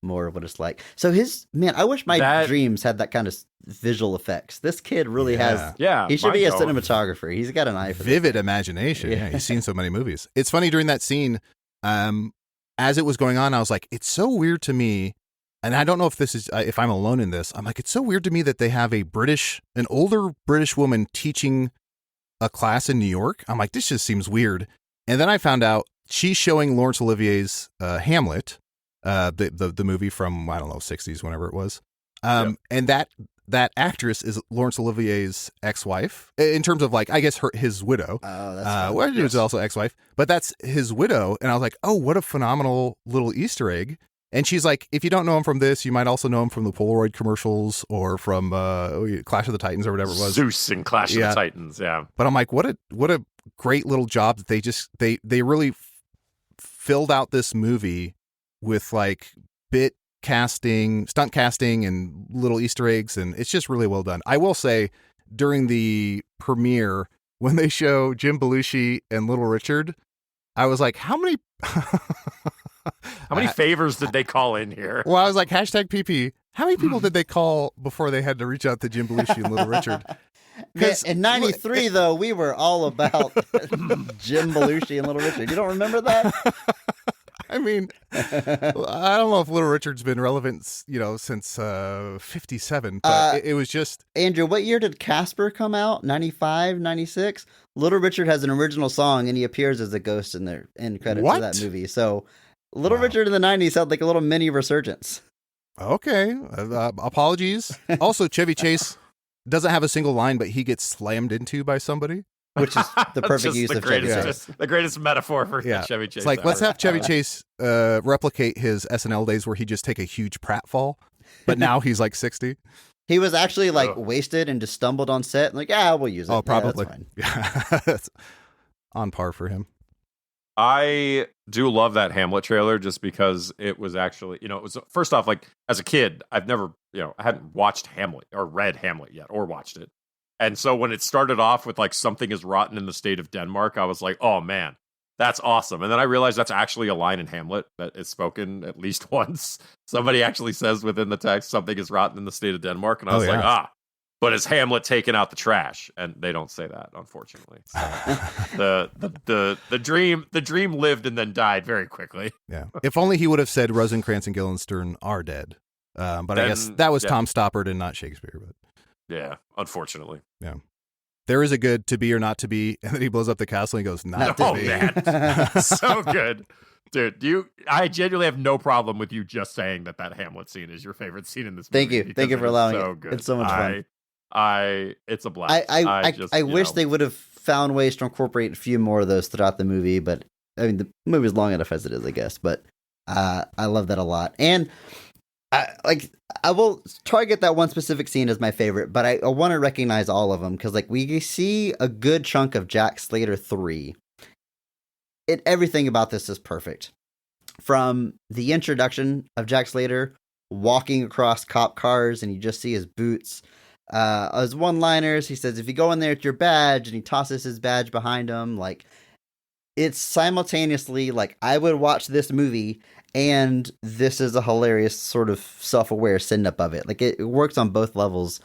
more of what it's like. So I wish my dreams had that kind of visual effects. This kid really has. Yeah, he should be a cinematographer. He's got an eye for vivid imagination. Yeah, he's seen so many movies. It's funny during that scene, as it was going on, I was like, it's so weird to me. And I don't know if this is, if I'm alone in this. I'm like, it's so weird to me that they have an older British woman teaching a class in New York. I'm like, this just seems weird. And then I found out she's showing Laurence Olivier's Hamlet, the movie from, I don't know, 60s, whenever it was. And that actress is Laurence Olivier's ex-wife, in terms of like, I guess his widow. Oh, that's well, she was also ex-wife, but that's his widow. And I was like, oh, what a phenomenal little Easter egg. And she's like, if you don't know him from this, you might also know him from the Polaroid commercials or from Clash of the Titans or whatever it was. Zeus and Clash of the Titans, yeah. But I'm like, what a great little job that they really filled out this movie with like bit casting, stunt casting, and little Easter eggs, and it's just really well done. I will say, during the premiere, when they show Jim Belushi and Little Richard, I was like, how many favors did they call in here? Well, I was like, hashtag PP. How many people did they call before they had to reach out to Jim Belushi and Little Richard? Man, in 93, though, we were all about Jim Belushi and Little Richard. You don't remember that? I mean, I don't know if Little Richard's been relevant, since 57, but it was just... Andrew, what year did Casper come out? 95, 96? Little Richard has an original song, and he appears as a ghost in the end credits of that movie. So Little Richard in the 90s had like a little mini resurgence. Okay. Apologies. Also, Chevy Chase doesn't have a single line, but he gets slammed into by somebody. Which is the perfect use of Chevy Chase. The greatest metaphor for Chevy Chase. It's like, let's have Chevy Chase replicate his SNL days where he just take a huge pratfall, but now he's like 60. He was actually like wasted and just stumbled on set. Like, we'll use it. Oh, probably. Yeah, That's on par for him. I do love that Hamlet trailer just because it was actually, it was, first off, like as a kid, I've never, I hadn't watched Hamlet or read Hamlet yet or watched it. And so when it started off with like something is rotten in the state of Denmark, I was like, oh man, that's awesome. And then I realized that's actually a line in Hamlet that is spoken at least once. Somebody actually says within the text, something is rotten in the state of Denmark. And I was like, but is Hamlet taking out the trash? And they don't say that, unfortunately. So the dream lived and then died very quickly. Yeah. If only he would have said Rosencrantz and Guildenstern are dead. But then, I guess that was Tom Stoppard and not Shakespeare. But yeah, unfortunately. Yeah. There is a good to be or not to be, and then he blows up the castle and he goes, not to be. Man. So good. Dude, I genuinely have no problem with you just saying that Hamlet scene is your favorite scene in this movie. Thank you for allowing so it. Good. It's so much fun. It's a blast. I wish they would have found ways to incorporate a few more of those throughout the movie, but I mean, the movie's long enough as it is, I guess, but I love that a lot. And I will target that one specific scene as my favorite, but I want to recognize all of them because like we see a good chunk of Jack Slater 3. Everything about this is perfect. From the introduction of Jack Slater walking across cop cars and you just see his boots. As one-liners, he says, if you go in there with your badge, and he tosses his badge behind him, like, it's simultaneously, like, I would watch this movie, and this is a hilarious sort of self-aware send-up of it. Like, it works on both levels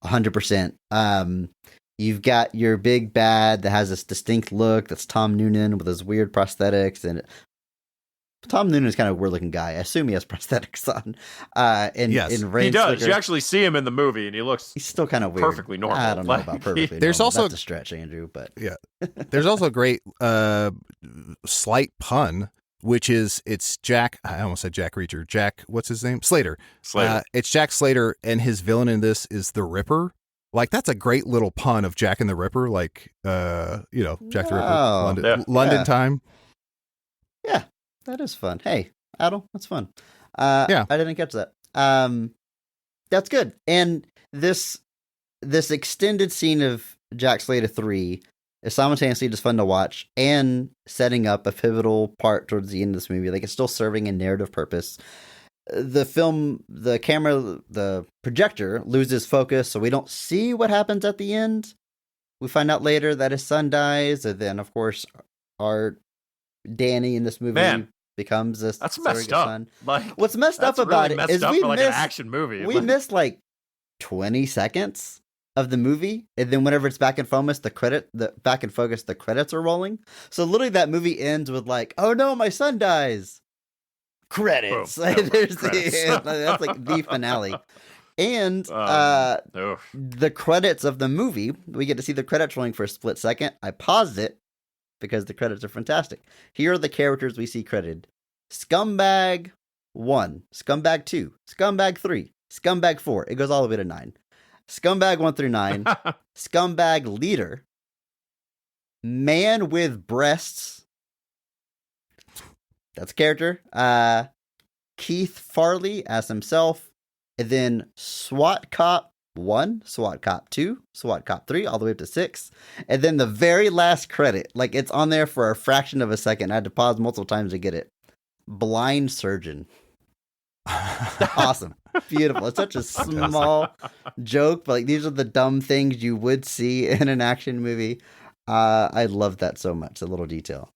100%. You've got your big bad that has this distinct look, that's Tom Noonan with his weird prosthetics, and Tom Noonan is kind of a weird-looking guy. I assume he has prosthetics on. Yes, he does. You actually see him in the movie, and he's still kind of weird. Perfectly normal. I don't know about perfectly There's normal. also That's a stretch, Andrew. But yeah, there's also a great slight pun, which is it's Jack. I almost said Jack Reacher. Jack, what's his name? Slater. It's Jack Slater, and his villain in this is the Ripper. Like that's a great little pun of Jack and the Ripper. Like Jack the Ripper, London time. Yeah. That is fun. Hey, Adal, that's fun. I didn't catch that. That's good. And this extended scene of Jack Slater 3 is simultaneously just fun to watch and setting up a pivotal part towards the end of this movie. Like it's still serving a narrative purpose. The film, the camera, the projector loses focus, so we don't see what happens at the end. We find out later that his son dies, and then of course our Danny in this movie becomes a that's messed up. Son. Like, what's messed up about it is we like miss an action movie. We missed like 20 seconds of the movie, and then whenever it's back in focus, the credits are rolling. So literally, that movie ends with like, "Oh no, my son dies." Credits. There's credits. That's like the finale. And the credits of the movie, we get to see the credits rolling for a split second. I paused it because the credits are fantastic. Here are the characters we see credited. Scumbag 1, Scumbag 2, Scumbag 3, Scumbag 4. It goes all the way to 9. Scumbag 1 through 9. Scumbag Leader. Man with Breasts. That's a character. Keith Farley as himself. And then SWAT Cop 1, SWAT Cop 2, SWAT Cop 3, all the way up to 6. And then the very last credit, like it's on there for a fraction of a second. I had to pause multiple times to get it. Blind Surgeon. Awesome. Beautiful. It's such a small joke, but like these are the dumb things you would see in an action movie. I love that so much, a little detail.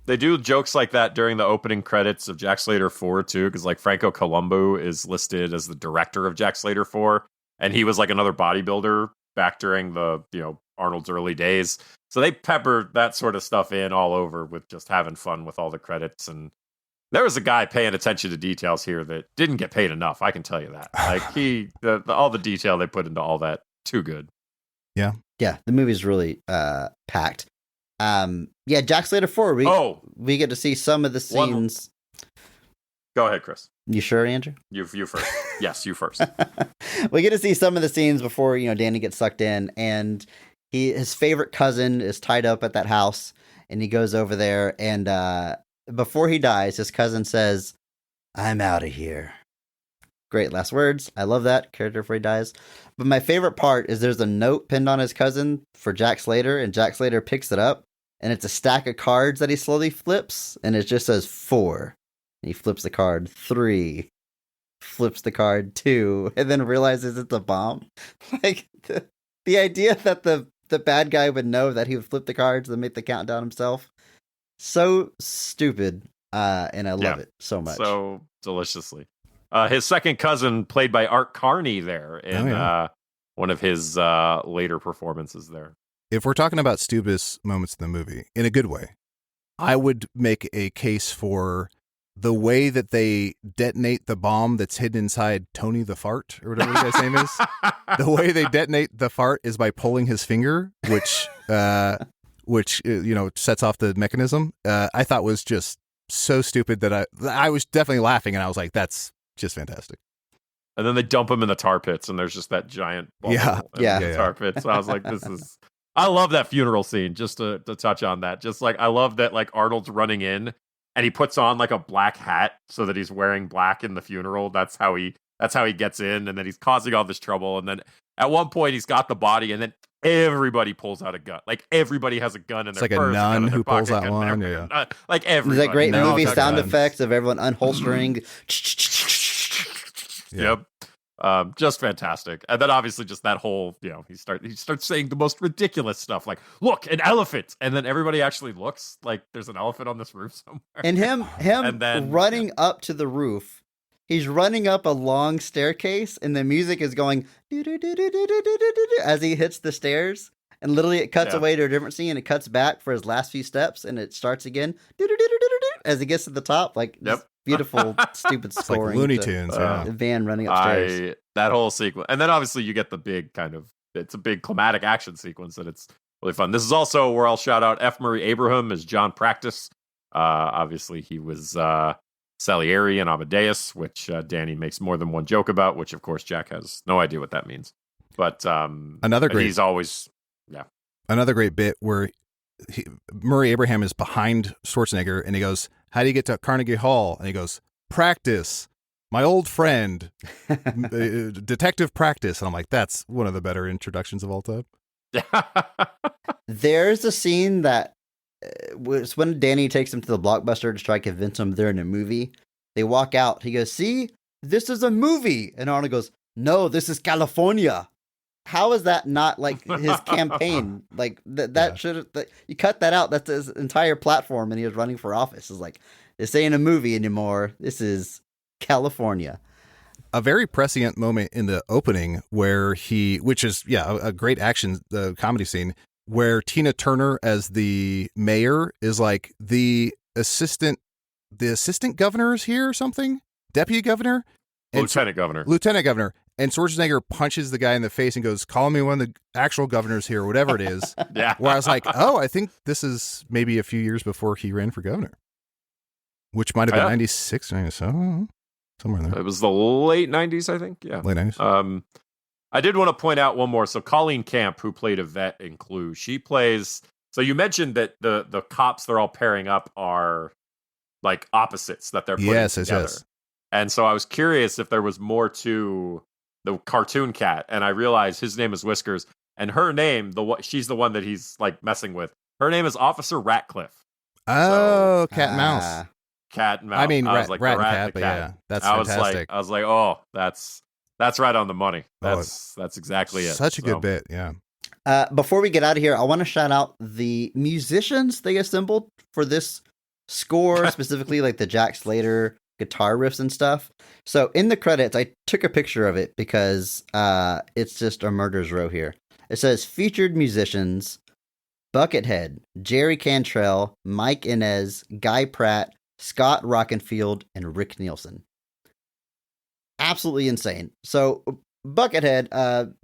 They do jokes like that during the opening credits of Jack Slater 4 too, because like Franco Columbu is listed as the director of Jack Slater 4, and he was like another bodybuilder back during the Arnold's early days. So they pepper that sort of stuff in all over with just having fun with all the credits. And there was a guy paying attention to details here that didn't get paid enough. I can tell you that. Like all the detail they put into all that, too good. Yeah, the movie's really packed. Jack Slater 4. We get to see some of the scenes. Go ahead, Chris. You sure, Andrew? You first. Yes, you first. We get to see some of the scenes before Danny gets sucked in, and his favorite cousin is tied up at that house, and he goes over there, and before he dies, his cousin says, "I'm out of here." Great last words. I love that character before he dies. But my favorite part is there's a note pinned on his cousin for Jack Slater, and Jack Slater picks it up, and it's a stack of cards that he slowly flips, and it just says 4. And he flips the card 3, flips the card 2, and then realizes it's a bomb. Like the idea that the bad guy would know that he would flip the cards and make the countdown himself. So stupid. And I love it so much. So deliciously. His second cousin, played by Art Carney, there in one of his later performances there. If we're talking about stupidest moments in the movie, in a good way, I would make a case for the way that they detonate the bomb that's hidden inside Tony the Fart, or whatever the guy's name is. The way they detonate the fart is by pulling his finger, which sets off the mechanism. I thought was just so stupid that I was definitely laughing, and I was like, that's just fantastic. And then they dump him in the tar pits, and there's just that giant bubble in the tar pits. So I was like, I love that funeral scene, just to touch on that. Just like, I love that like Arnold's running in, and he puts on like a black hat so that he's wearing black in the funeral. That's how he gets in, and then he's causing all this trouble. And then at one point he's got the body, and then everybody pulls out a gun. Like everybody has a gun in their purse. It's like a nun who pulls out one. Yeah. Like everybody. There's that great movie sound effects of everyone unholstering. Yep. Just fantastic. And then obviously just that whole, he starts saying the most ridiculous stuff like, "Look, an elephant." And then everybody actually looks like there's an elephant on this roof somewhere. And him and then, running up to the roof. He's running up a long staircase, and the music is going as he hits the stairs. And literally it cuts away to a different scene, and it cuts back for his last few steps, and it starts again as he gets to the top. Like, beautiful, stupid scoring. Like Looney Tunes, the van running upstairs. That whole sequence. And then obviously you get the big it's a big climatic action sequence, and it's really fun. This is also where I'll shout out F. Murray Abraham as John Practice. Obviously he was Salieri and Amadeus, which Danny makes more than one joke about, which of course Jack has no idea what that means. But he's always another great bit where Murray Abraham is behind Schwarzenegger, and he goes, "How do you get to Carnegie Hall?" And he goes, "Practice, my old friend, Detective Practice." And I'm like, that's one of the better introductions of all time. There's a scene that was when Danny takes him to the Blockbuster to try to convince him they're in a movie. They walk out. He goes, "See, this is a movie." And Arnold goes, "No, this is California." How is that not like his campaign? Like that should have, you cut that out. That's his entire platform. And he was running for office. It's like, this ain't a movie anymore. This is California. A very prescient moment in the opening where which is a great action comedy scene where Tina Turner as the mayor is like, the assistant governor is here or something, deputy governor, lieutenant governor. And Schwarzenegger punches the guy in the face and goes, "Call me one of the actual governors here," or whatever it is. Where I was like, oh, I think this is maybe a few years before he ran for governor, which might have been 96, 97, somewhere in there. It was the late 90s, I think. Yeah. Late 90s. I did want to point out one more. So Colleen Camp, who played Yvette in Clue, she plays. So you mentioned that the cops they're all pairing up are like opposites that they're putting together. Yes. And so I was curious if there was more to the cartoon cat, and I realize his name is Whiskers, and her name, she's the one that he's like messing with. Her name is Officer Ratcliffe. Oh, cat and mouse. Cat and mouse. I mean, I rat, was like, rat the and rat, cat, the but cat. yeah, that's I fantastic. was like, oh, that's right on the money. That's exactly it. Such a good bit, yeah. Before we get out of here, I want to shout out the musicians they assembled for this score, specifically like the Jack Slater guitar riffs and stuff. So in the credits, I took a picture of it because it's just a murder's row here. It says featured musicians: Buckethead, Jerry Cantrell, Mike Inez, Guy Pratt, Scott Rockenfield, and Rick Nielsen. Absolutely insane. So Buckethead,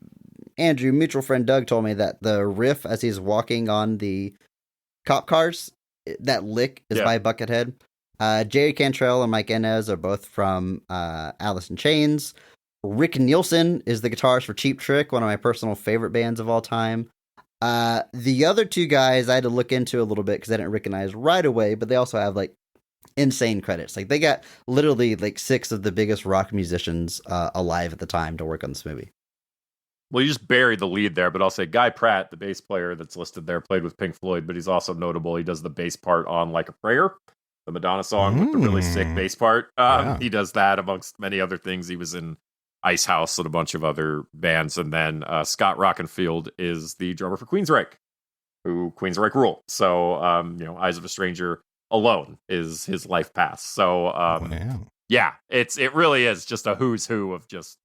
Andrew, mutual friend Doug, told me that the riff as he's walking on the cop cars, that lick is by Buckethead. Jerry Cantrell and Mike Inez are both from Alice in Chains. Rick Nielsen is the guitarist for Cheap Trick, one of my personal favorite bands of all time. The other two guys I had to look into a little bit because I didn't recognize right away, but they also have like insane credits. Like they got literally like 6 of the biggest rock musicians alive at the time to work on this movie. Well, you just buried the lead there, but I'll say Guy Pratt, the bass player that's listed there, played with Pink Floyd, but he's also notable. He does the bass part on Like a Prayer, the Madonna song with the really sick bass part. He does that amongst many other things. He was in Ice House and a bunch of other bands. And then Scott Rockenfield is the drummer for Queensryche, who Queensryche rule. So, Eyes of a Stranger alone is his life path. So, yeah, it really is just a who's who of just,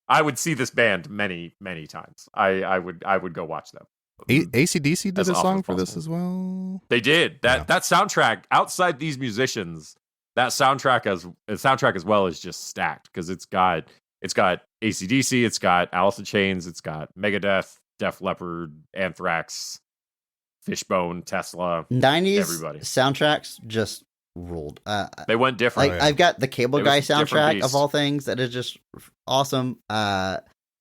I would see this band many, many times. I would go watch them. AC/DC did a song for this as well. They did. That soundtrack, outside these musicians, that soundtrack as well is just stacked because it's got AC/DC, it's got Alice in Chains, it's got Megadeth, Def Leppard, Anthrax, Fishbone, Tesla, 90s everybody. Soundtracks just ruled. They went different. Like I've got the Cable Guy soundtrack of all things that is just awesome.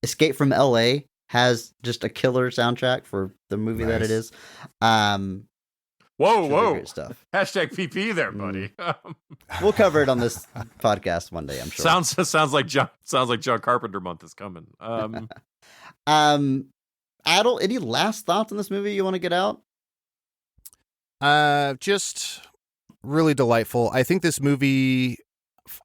Escape from LA has just a killer soundtrack for the movie that it is. Whoa! Great stuff. Hashtag PP there, buddy. We'll cover it on this podcast one day, I'm sure. Sounds like John Carpenter month is coming. Adal, any last thoughts on this movie you want to get out? Just really delightful. I think this movie,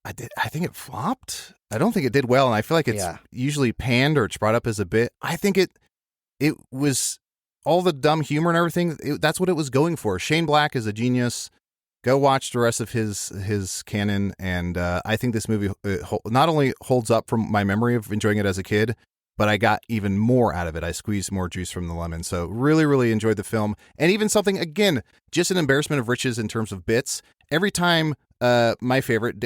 I think it flopped. I don't think it did well, and I feel like it's usually panned or it's brought up as a bit. I think it was all the dumb humor and everything. That's what it was going for. Shane Black is a genius. Go watch the rest of his canon, and I think this movie not only holds up from my memory of enjoying it as a kid, but I got even more out of it. I squeezed more juice from the lemon. So really, really enjoyed the film. And even something, again, just an embarrassment of riches in terms of bits. Every time my favorite,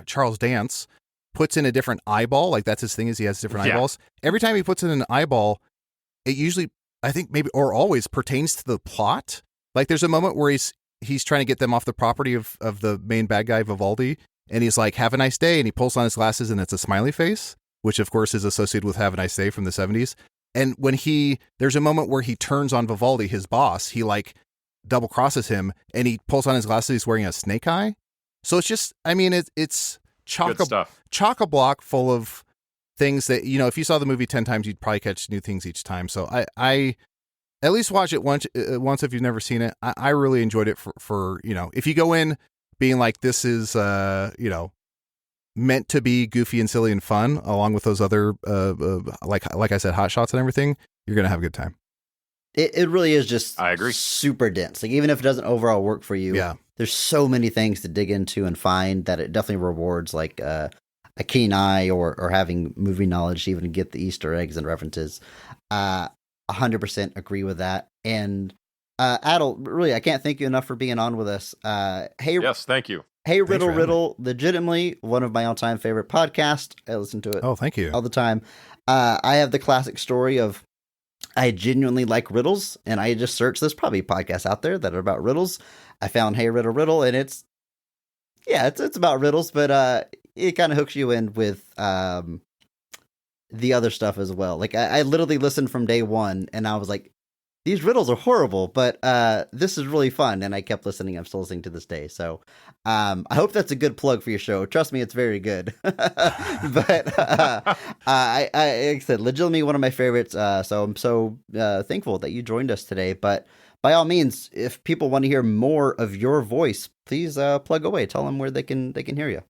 Charles Dance, puts in a different eyeball, like that's his thing, is he has different eyeballs. Every time he puts in an eyeball, it usually, I think maybe, or always pertains to the plot. Like there's a moment where he's trying to get them off the property of the main bad guy, Vivaldi. And he's like, have a nice day. And he pulls on his glasses and it's a smiley face, which of course is associated with Have a Nice Day from the 70s. And when there's a moment where he turns on Vivaldi, his boss, he like double crosses him and he pulls on his glasses. He's wearing a snake eye. So it's just, I mean, it's chock-a-block full of things that, if you saw the movie 10 times, you'd probably catch new things each time. So I at least watch it once if you've never seen it. I really enjoyed it for if you go in being like, this is, meant to be goofy and silly and fun, along with those other, like I said, hot shots and everything, you're going to have a good time. It really is just, I agree, super dense. Like even if it doesn't overall work for you, there's so many things to dig into and find that it definitely rewards like a keen eye or having movie knowledge to even get the Easter eggs and references. 100% agree with that. And Adal, really, I can't thank you enough for being on with us. Yes, thank you. Hey, Riddle, legitimately one of my all-time favorite podcasts. I listen to it. Oh, thank you. All the time. I have the classic story of I genuinely like riddles, and I just searched. There's probably podcasts out there that are about riddles. I found Hey, Riddle, and it's about riddles, but it kind of hooks you in with the other stuff as well. Like I literally listened from day one, and I was like, these riddles are horrible, but this is really fun, and I kept listening. I'm still listening to this day. So I hope that's a good plug for your show. Trust me, it's very good. But I, like I said, legitimately one of my favorites. So I'm so thankful that you joined us today. But by all means, if people want to hear more of your voice, please plug away. Tell them where they can hear you.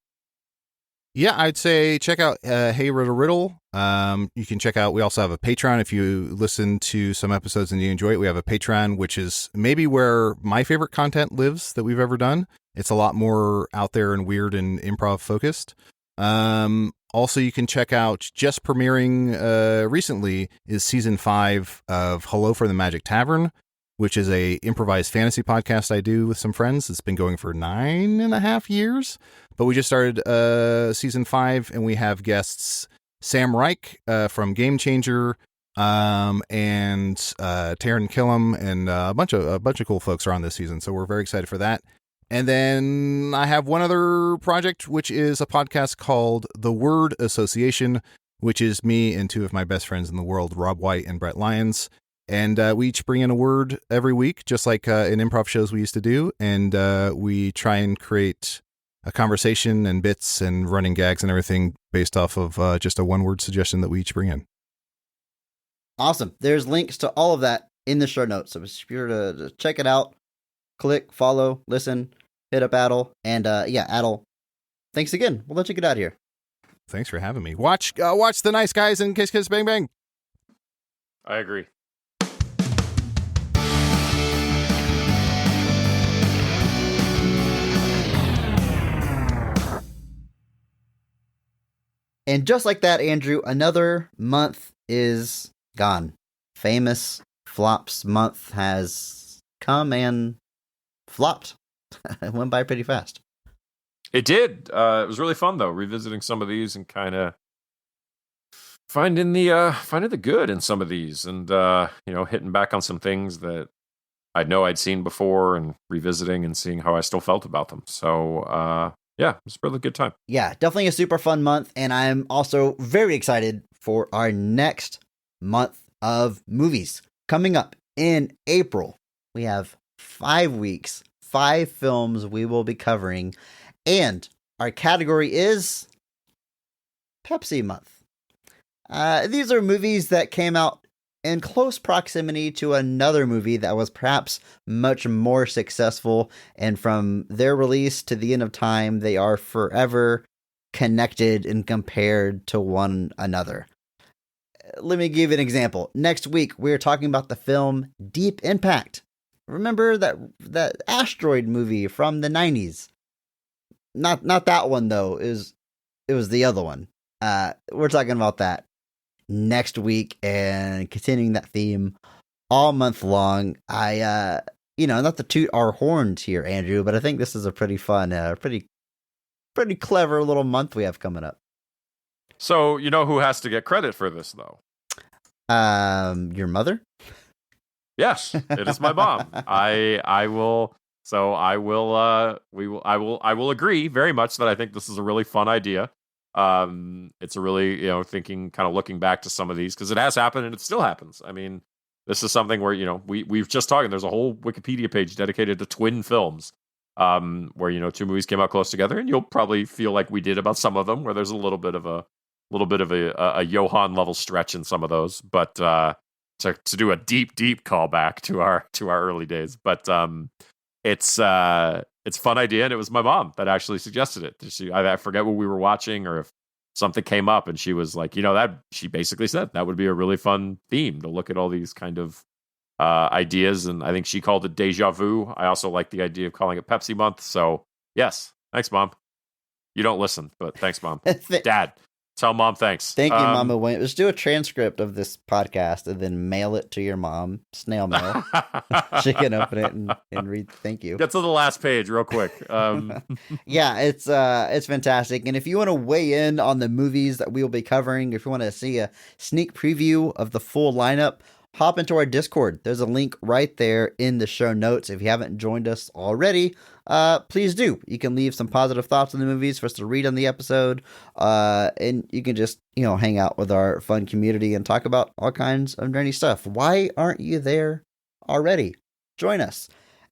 Yeah, I'd say check out Hey Riddle Riddle. You can check out, we also have a Patreon. If you listen to some episodes and you enjoy it, we have a Patreon, which is maybe where my favorite content lives that we've ever done. It's a lot more out there and weird and improv focused. Also, you can check out, just premiering recently, is season 5 of Hello from the Magic Tavern, which is a improvised fantasy podcast I do with some friends. It's been going for 9.5 years, but we just started season 5, and we have guests Sam Reich from Game Changer, and Taryn Killam, and a bunch of cool folks are on this season. So we're very excited for that. And then I have one other project, which is a podcast called The Word Association, which is me and 2 of my best friends in the world, Rob White and Brett Lyons. And we each bring in a word every week, just like in improv shows we used to do. And we try and create a conversation and bits and running gags and everything based off of just a one-word suggestion that we each bring in. Awesome. There's links to all of that in the show notes. So be sure to check it out. Click, follow, listen, hit up Adal. And yeah, Adal, thanks again. We'll let you get out of here. Thanks for having me. Watch The Nice Guys and Kiss Kiss Bang Bang. I agree. And just like that, Andrew, another month is gone. Famous Flops month has come and flopped. It went by pretty fast. It did. It was really fun though, revisiting some of these and kind of finding the good in some of these, and hitting back on some things that I know I'd seen before, and revisiting and seeing how I still felt about them. So yeah, it was a really good time. Yeah, definitely a super fun month, and I'm also very excited for our next month of movies coming up in April. We have 5 weeks, 5 films we will be covering, and our category is Pepsi Month. These are movies that came out in close proximity to another movie that was perhaps much more successful, and from their release to the end of time, they are forever connected and compared to one another. Let me give you an example. Next week, we're talking about the film Deep Impact. Remember that asteroid movie from the 90s? Not that one, though. It was the other one. We're talking about that next week, and continuing that theme all month long. I not to toot our horns here, Andrew, but I think this is a pretty fun, pretty clever little month we have coming up. So you know who has to get credit for this though? Your mother? Yes, it is my mom. I will agree very much that I think this is a really fun idea. It's a really, thinking, kind of looking back to some of these, because it has happened and it still happens. I mean, this is something where, we've just talked, there's a whole Wikipedia page dedicated to twin films, where, 2 movies came out close together, and you'll probably feel like we did about some of them, where there's a little bit of a Johann level stretch in some of those, but, to do a deep callback to our early days. But, it's a fun idea, and it was my mom that actually suggested it. I forget what we were watching, or if something came up, and she was like, that she basically said that would be a really fun theme to look at all these kind of ideas, and I think she called it deja vu. I also like the idea of calling it Pepsi Month. So yes, thanks, Mom. You don't listen, but thanks, Mom. Dad, tell Mom thanks. Thank you, Mama Wayne. Let's do a transcript of this podcast and then mail it to your mom, snail mail. She can open it and read. Thank you. Get to the last page real quick. Yeah, it's fantastic. And if you want to weigh in on the movies that we will be covering, if you want to see a sneak preview of the full lineup, hop into our Discord. There's a link right there in the show notes. If you haven't joined us already, please do. You can leave some positive thoughts on the movies for us to read on the episode, and you can just hang out with our fun community and talk about all kinds of nerdy stuff. Why aren't you there already, join us.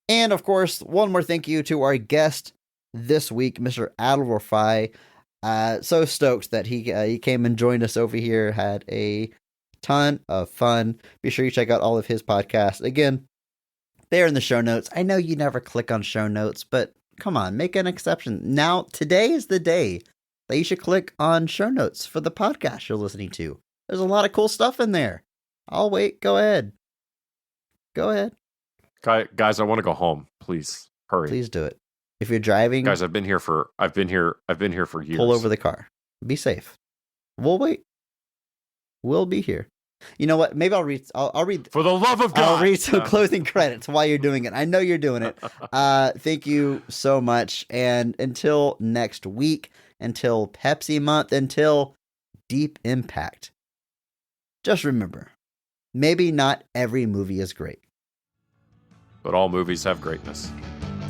And of course, one more thank you to our guest this week, Mr. Adal Rifai. So stoked that he came and joined us over here. Had a ton of fun. Be sure you check out all of his podcasts. Again, they're in the show notes. I know you never click on show notes, but come on, make an exception. Now, today is the day that you should click on show notes for the podcast you're listening to. There's a lot of cool stuff in there. I'll wait. Go ahead. Go ahead. Guys, I want to go home. Please hurry. Please do it. If you're driving, Guys, I've been here for years. pull over the car. Be safe. We'll wait. We'll be here. You know what? Maybe I'll read. I'll read. For the love of God, I'll read some closing credits while you're doing it. I know you're doing it. Thank you so much. And until next week, until Pepsi month, until Deep Impact, just remember, maybe not every movie is great, but all movies have greatness.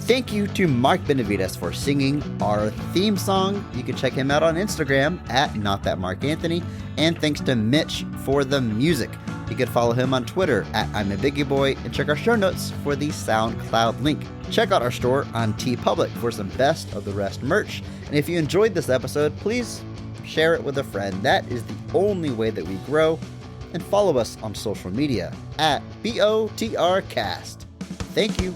Thank you to Mark Benavides for singing our theme song. You can check him out on Instagram at NotThatMarkAnthony. And thanks to Mitch for the music. You can follow him on Twitter at I'm a Biggie Boy and check our show notes for the SoundCloud link. Check out our store on TeePublic for some Best of the Rest merch. And if you enjoyed this episode, please share it with a friend. That is the only way that we grow. And follow us on social media at BOTRcast. Thank you.